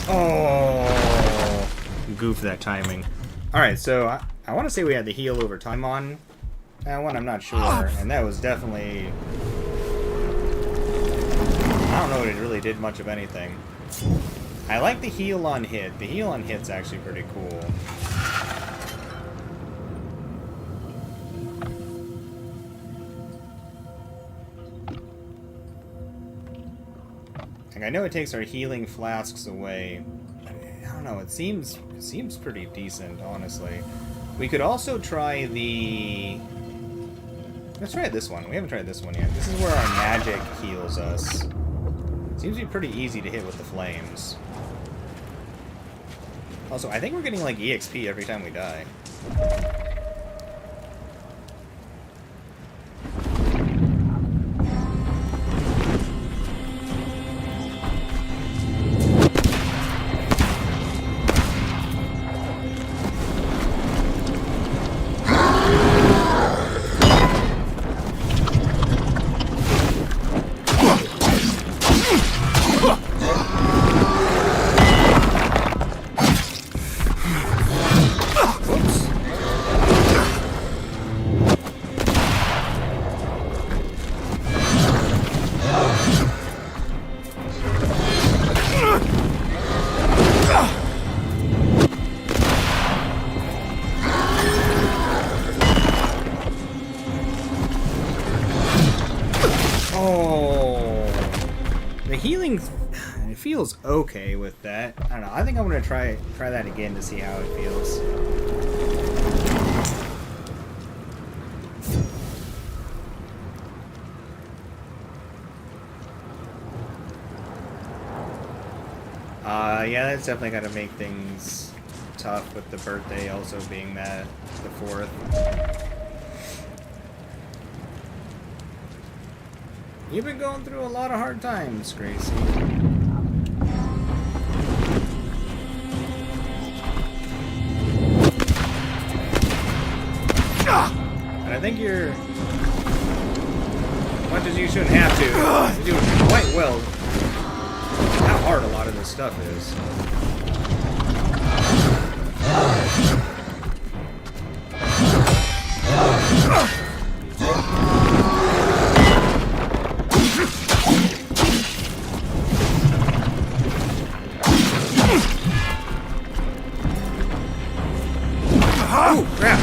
Oh, goof that timing. Alright, so I want to say we had the heal over time on that one, I'm not sure. And that was definitely... I don't know if it really did much of anything. I like the heal on hit. The heal on hit's actually pretty cool. Like, I know it takes our healing flasks away. I don't know, it seems pretty decent, honestly. We could also try the... Let's try this one. We haven't tried this one yet. This is where our magic heals us. Seems to be pretty easy to hit with the flames. Also, I think we're getting, like, EXP every time we die. It feels okay with that. I don't know. I think I'm gonna try that again to see how it feels. Yeah, that's definitely gonna make things tough with the birthday also being the 4th. You've been going through a lot of hard times, Gracie. And I think you're... As much as you shouldn't have to, you're doing quite well. How hard a lot of this stuff is. Oh, crap.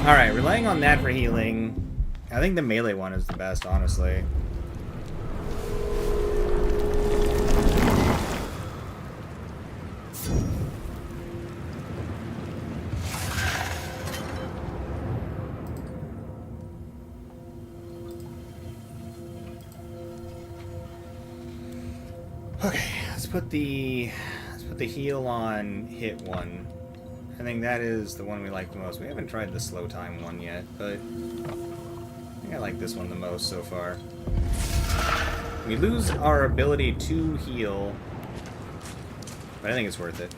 Alright, relying on that for healing. I think the melee one is the best, honestly. Okay, let's put the heal on hit one. I think that is the one we like the most. We haven't tried the slow time one yet, but I think I like this one the most so far. We lose our ability to heal, but I think it's worth it.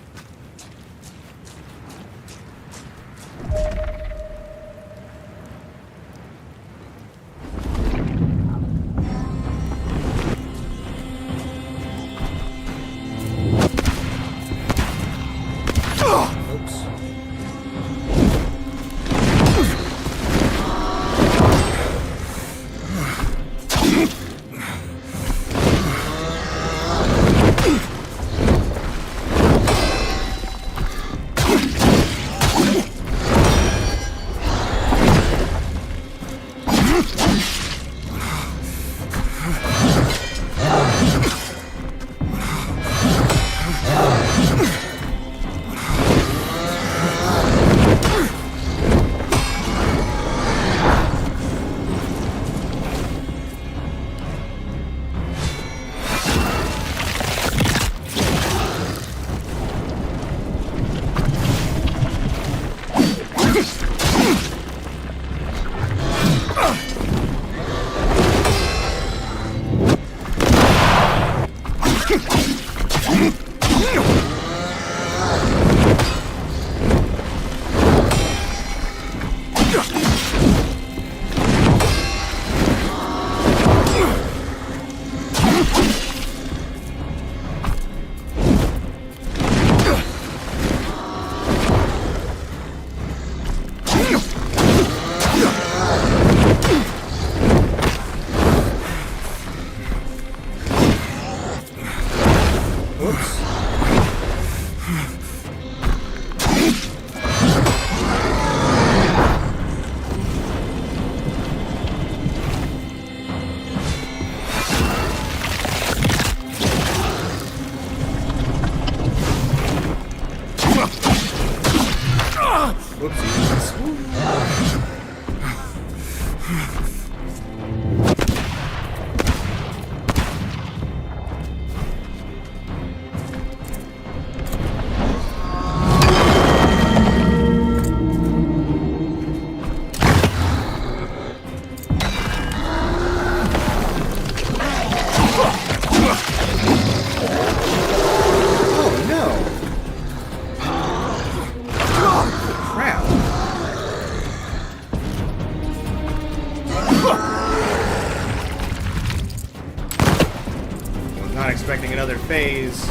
Expecting another phase.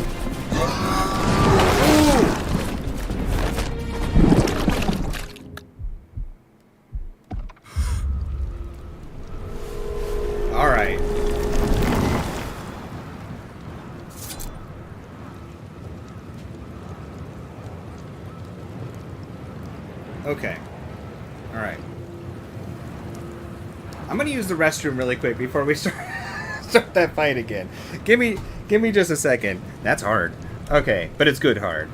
All right. Okay. All right. I'm gonna use the restroom really quick before we start that fight again. Give me just a second. That's hard. Okay, but it's good hard.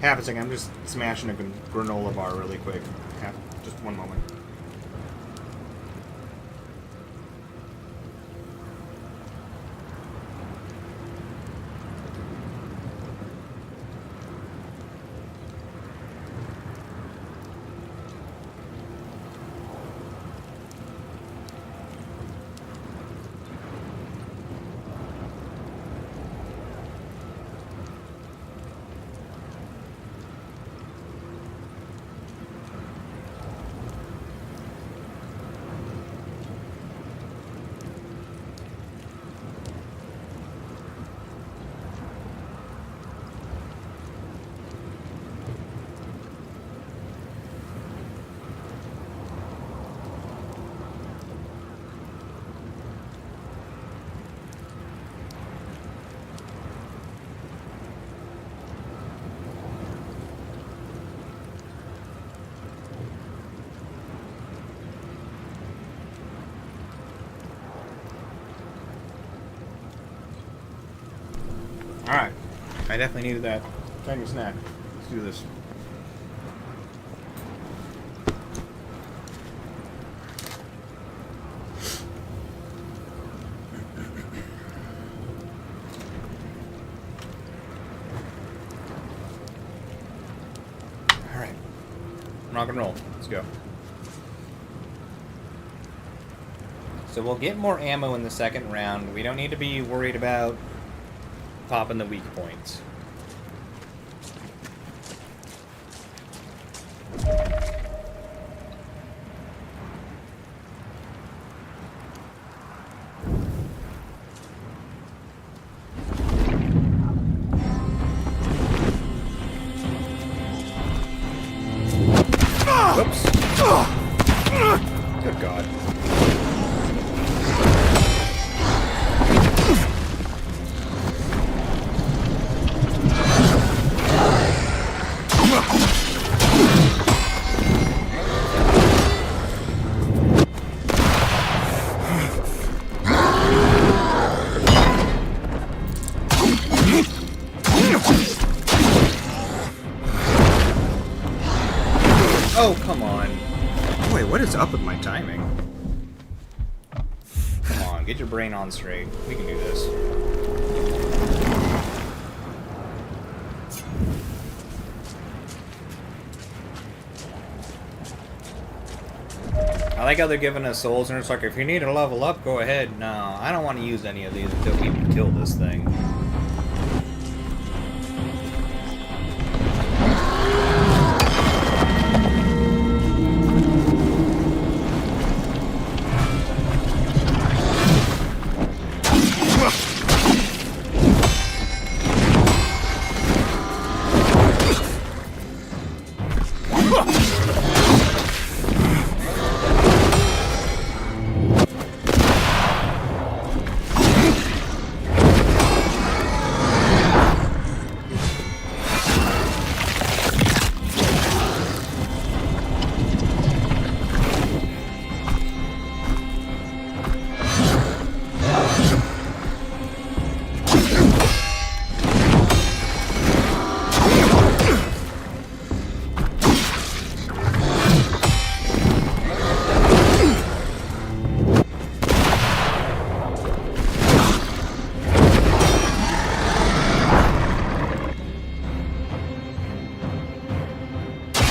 Half a second. I'm just smashing a granola bar really quick. Just one moment. Alright. I definitely needed that tiny snack. Let's do this. Rock and roll. Let's go. So we'll get more ammo in the second round. We don't need to be worried about popping the weak points. Whoops. Good God. Oh, come on. Wait, what is up with my timing? Come on, get your brain on straight. We can do this. I like how they're giving us souls, and it's like, if you need to level up, go ahead. No, I don't want to use any of these until we kill this thing.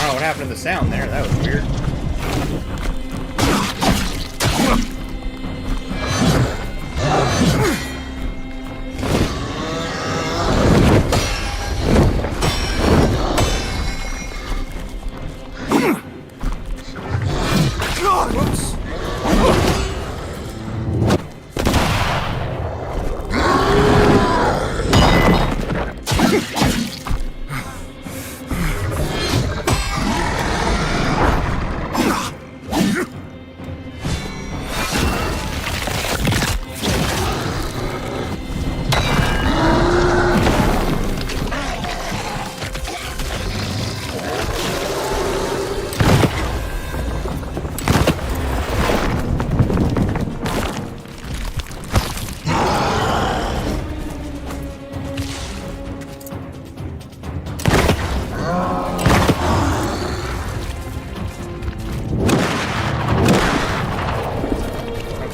Oh, what happened to the sound there? That was weird. Whoops.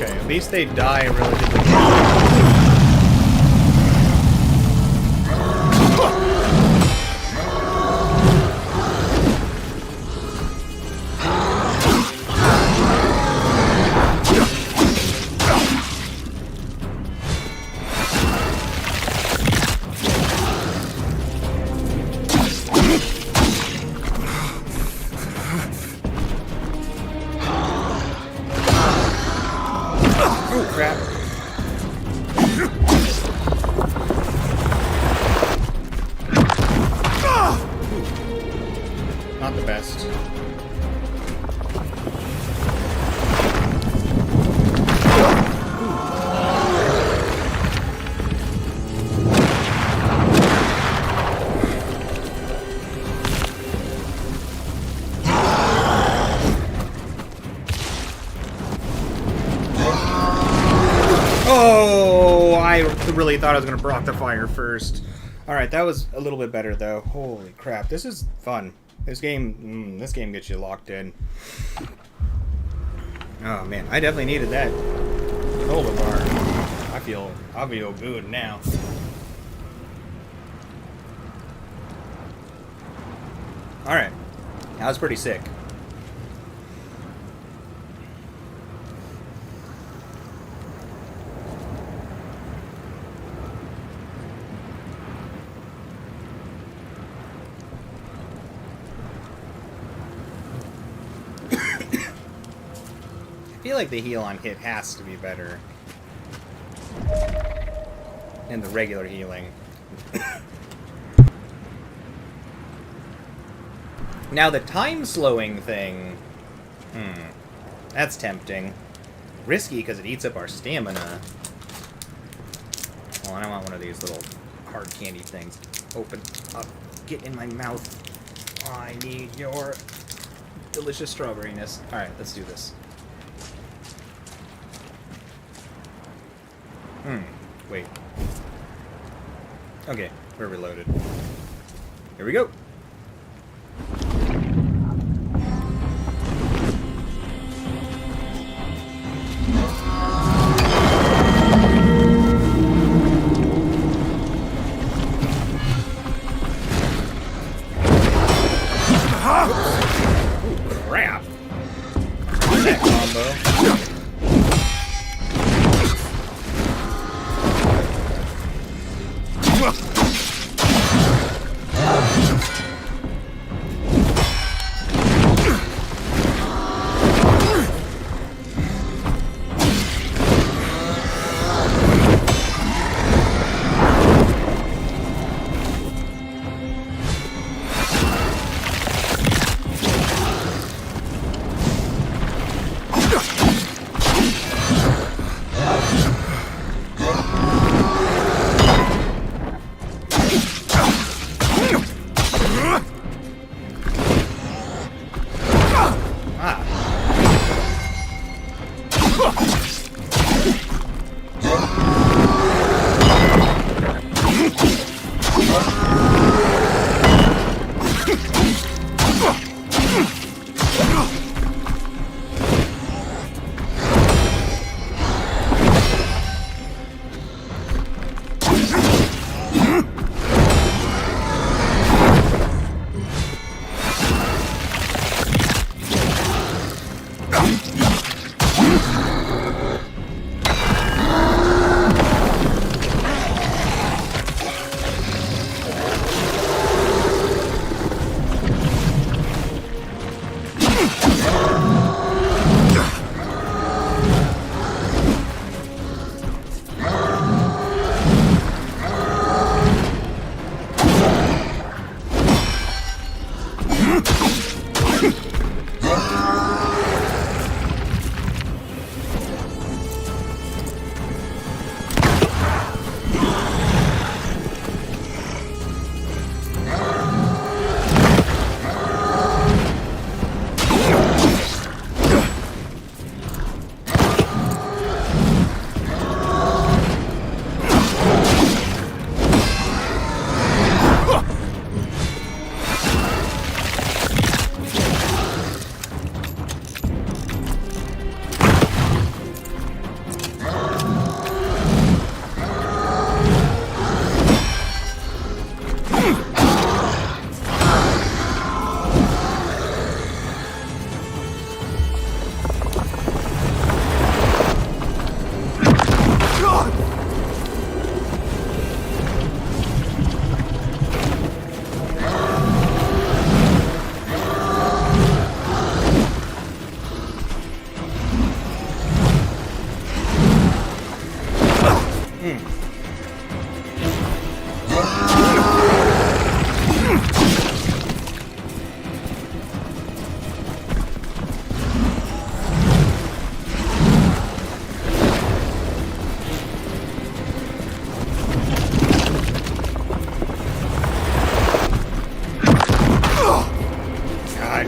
At least they die relatively crap. Not the best. Oh, I really thought I was going to block the fire first. Alright, that was a little bit better, though. Holy crap, this is fun. This game gets you locked in. Oh, man, I definitely needed that. Hold the bar. I feel good now. Alright, that was pretty sick. feel like the heal on hit has to be better than the regular healing. Now the time slowing thing, that's tempting. Risky because it eats up our stamina. Well, I don't want one of these little hard candy things. Open up. Get in my mouth. I need your delicious strawberryness. Alright, let's do this. Wait. Okay, we're reloaded. Here we go. Crap. That combo.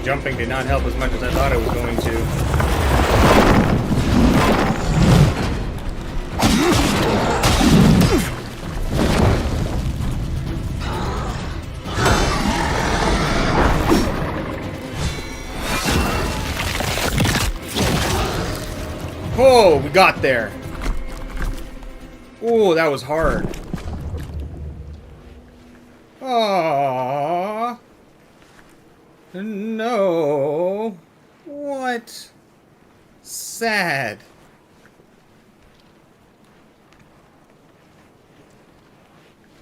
Jumping did not help as much as I thought it was going to. Oh, we got there. Oh, that was hard. Aww. No. What? Sad.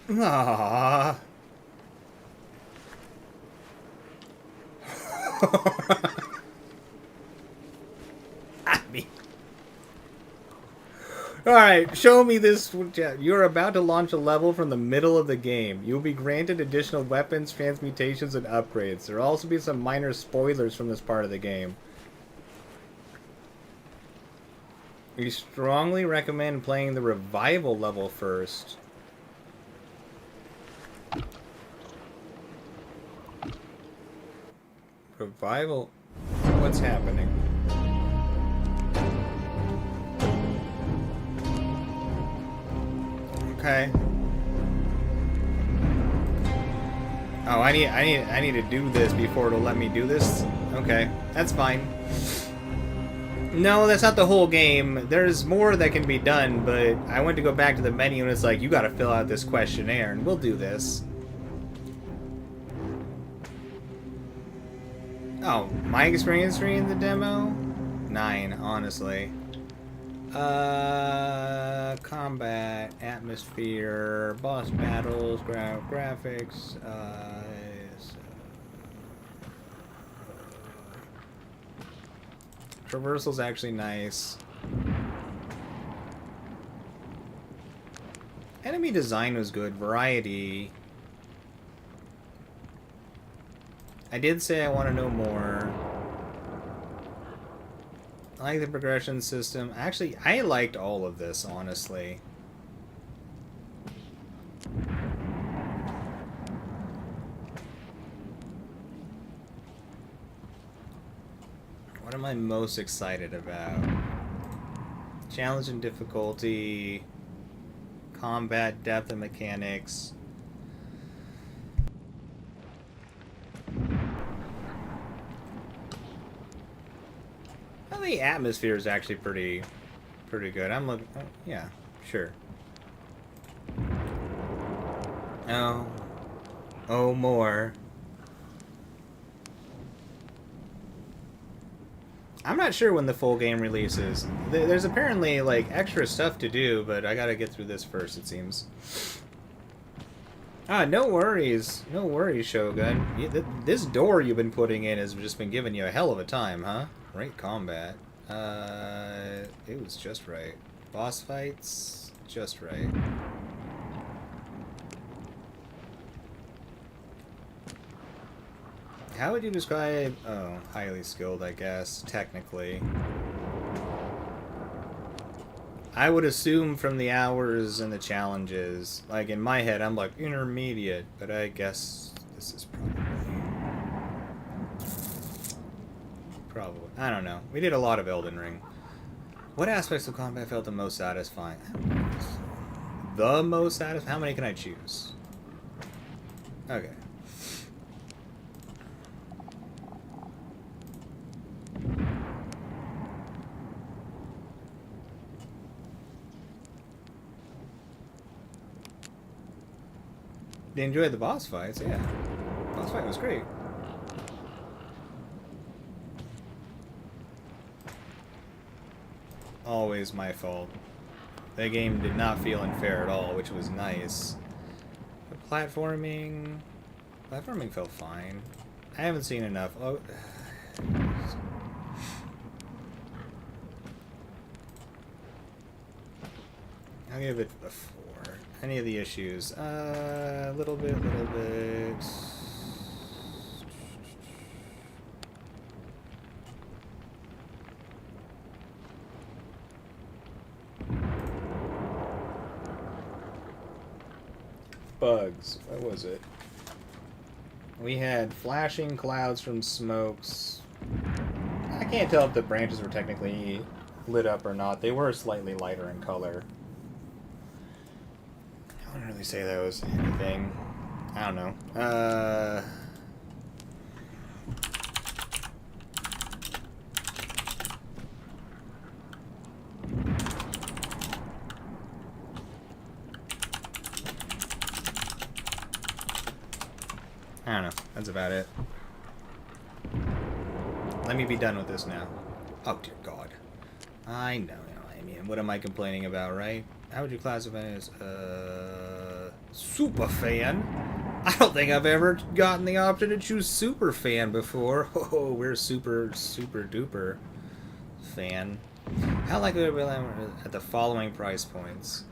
Aww. I mean, Alright, show me this. You're about to launch a level from the middle of the game. You'll be granted additional weapons, transmutations, and upgrades. There will also be some minor spoilers from this part of the game. We strongly recommend playing the revival level first. Revival? What's happening? Okay. Oh, I need to do this before it'll let me do this? Okay, that's fine. No, that's not the whole game. There's more that can be done, but I went to go back to the menu and it's like, you gotta fill out this questionnaire, and we'll do this. Oh, my experience reading the demo? 9, honestly. Combat, atmosphere, boss battles, graphics, traversal's actually nice. Enemy design was good, variety. I did say I want to know more. I like the progression system. Actually, I liked all of this, honestly. What am I most excited about? Challenge and difficulty, combat depth and mechanics. The atmosphere is actually pretty good. I'm looking. Oh, yeah, sure. Oh, more. I'm not sure when the full game releases. There's apparently like extra stuff to do, but I gotta get through this first, it seems. Ah, no worries, Shogun. This door you've been putting in has just been giving you a hell of a time, huh? Great combat. It was just right. Boss fights, just right. How would you describe... Oh, highly skilled, I guess, technically. I would assume from the hours and the challenges, like in my head, I'm like intermediate, but I guess this is probably, I don't know. We did a lot of Elden Ring. What aspects of combat felt the most satisfying? The most satisfying? How many can I choose? Okay. They enjoyed the boss fights, yeah. Boss fight was great. Always my fault. That game did not feel unfair at all, which was nice. But platforming felt fine. I haven't seen enough. Oh, I'll give it a 4. Any of the issues? Little bit. Bugs. What was it? We had flashing clouds from smokes. I can't tell if the branches were technically lit up or not. They were slightly lighter in color. I wouldn't really say that was anything. I don't know. I don't know. That's about it. Let me be done with this now. Oh, dear God. I know. I mean, what am I complaining about, right? How would you classify as super fan? I don't think I've ever gotten the option to choose super fan before. Oh, we're super duper fan. How likely are we at the following price points?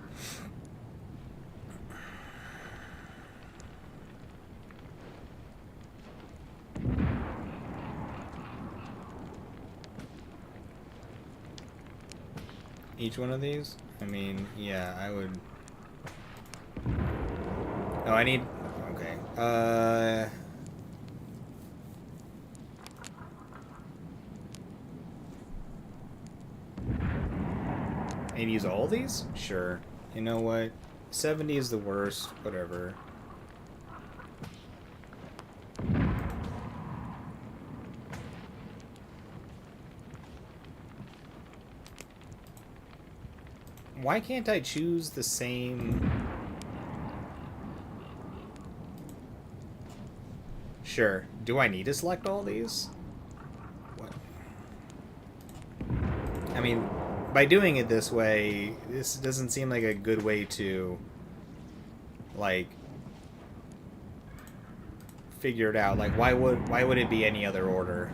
Each one of these? I mean, yeah, I would... Oh, I need... Okay. I need to use all these? Sure. You know what? 70 is the worst. Whatever. Why can't I choose the same... Sure. Do I need to select all these? What? I mean, by doing it this way, this doesn't seem like a good way to, like, figure it out. Like, why would it be any other order?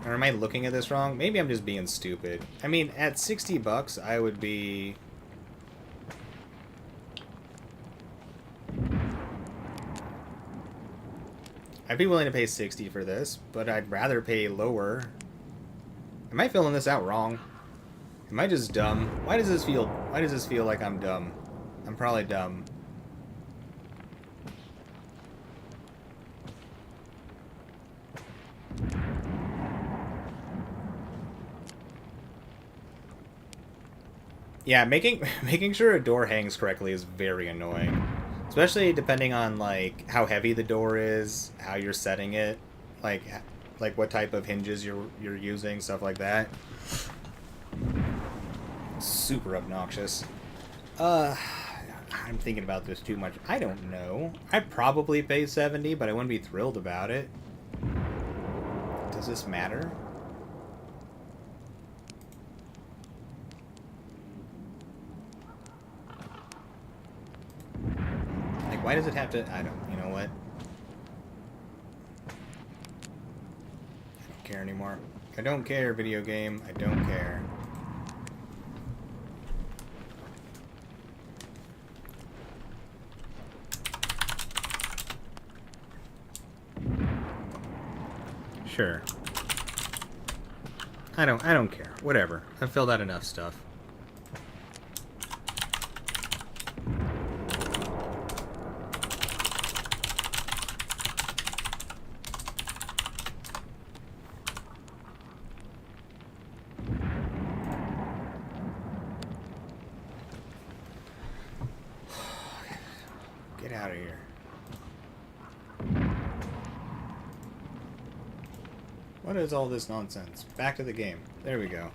Or am I looking at this wrong? Maybe I'm just being stupid. I mean, at 60 bucks, I would be... I'd be willing to pay 60 for this, but I'd rather pay lower. Am I filling this out wrong? Am I just dumb? Why does this feel like I'm dumb? I'm probably dumb. Yeah, making sure a door hangs correctly is very annoying. Especially depending on, like, how heavy the door is, how you're setting it, like what type of hinges you're using, stuff like that. Super obnoxious. I'm thinking about this too much. I don't know. I'd probably pay 70, but I wouldn't be thrilled about it. Does this matter? Why does it have to... I don't... You know what? I don't care anymore. I don't care, video game. I don't care. Sure. I don't care. Whatever. I've filled out enough stuff. Get out of here. What is all this nonsense? Back to the game. There we go.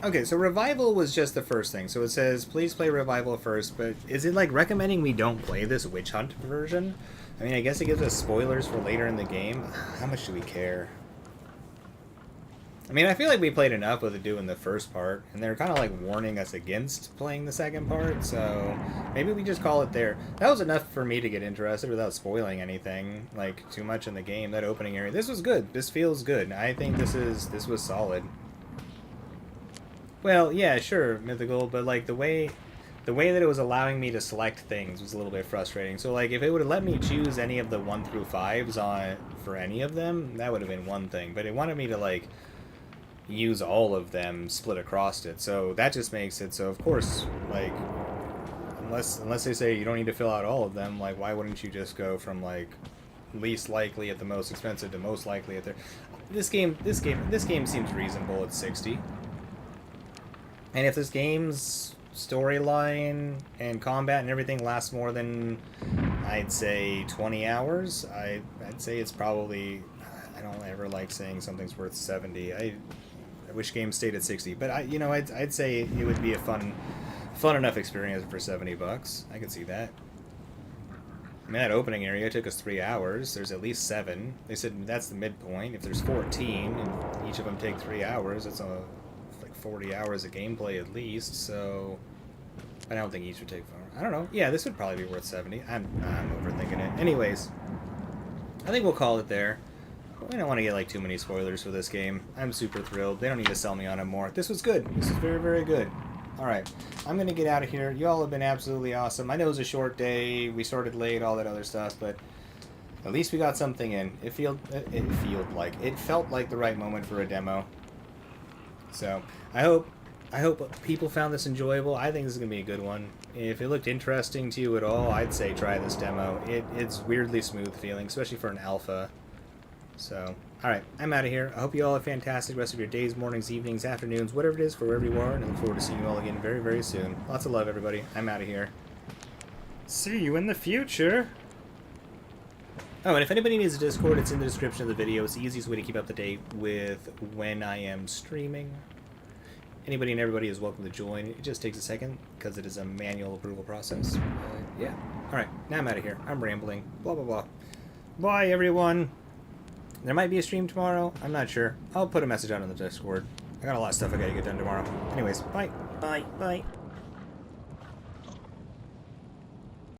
Okay, so Revival was just the first thing. So it says, please play Revival first, but is it like recommending we don't play this Witch Hunt version? I mean, I guess it gives us spoilers for later in the game. How much do we care? I mean, I feel like we played enough with it doing the first part, and they're kind of like warning us against playing the second part, so maybe we just call it there. That was enough for me to get interested without spoiling anything, like, too much in the game. That opening area. This was good. This feels good. I think this was solid. Well, yeah, sure, mythical, but like the way that it was allowing me to select things was a little bit frustrating. So like if it would have let me choose any of the 1 through 5s on for any of them, that would have been one thing. But it wanted me to like use all of them split across it. So that just makes it so of course like unless they say you don't need to fill out all of them, like why wouldn't you just go from like least likely at the most expensive to most likely at the... This game seems reasonable at 60. And if this game's storyline and combat and everything lasts more than, I'd say, 20 hours, I'd say it's probably... I don't ever like saying something's worth 70. I wish games stayed at 60. But I'd say it would be a fun enough experience for 70 bucks. I can see that. I mean, that opening area took us 3 hours. There's at least 7. They said that's the midpoint. If there's 14, and each of them take 3 hours, that's 40 hours of gameplay at least, so I don't think each would take 4. I don't know. Yeah, this would probably be worth 70. I'm overthinking it. Anyways, I think we'll call it there. I don't want to get like too many spoilers for this game. I'm super thrilled. They don't need to sell me on it more. This was good. This is very, very good. Alright, I'm going to get out of here. Y'all have been absolutely awesome. I know it was a short day. We started late, all that other stuff, but at least we got something in. It felt like the right moment for a demo. So, I hope people found this enjoyable. I think this is going to be a good one. If it looked interesting to you at all, I'd say try this demo. It's weirdly smooth feeling, especially for an alpha. So, alright, I'm out of here. I hope you all have a fantastic rest of your days, mornings, evenings, afternoons, whatever it is for wherever you are, and I look forward to seeing you all again very, very soon. Lots of love, everybody. I'm out of here. See you in the future! Oh, and if anybody needs a Discord, it's in the description of the video. It's the easiest way to keep up to date with when I am streaming. Anybody and everybody is welcome to join. It just takes a second, because it is a manual approval process. Yeah. Alright, now I'm out of here. I'm rambling. Blah, blah, blah. Bye, everyone! There might be a stream tomorrow. I'm not sure. I'll put a message out on the Discord. I got a lot of stuff I gotta get done tomorrow. Anyways, bye. Bye. Bye.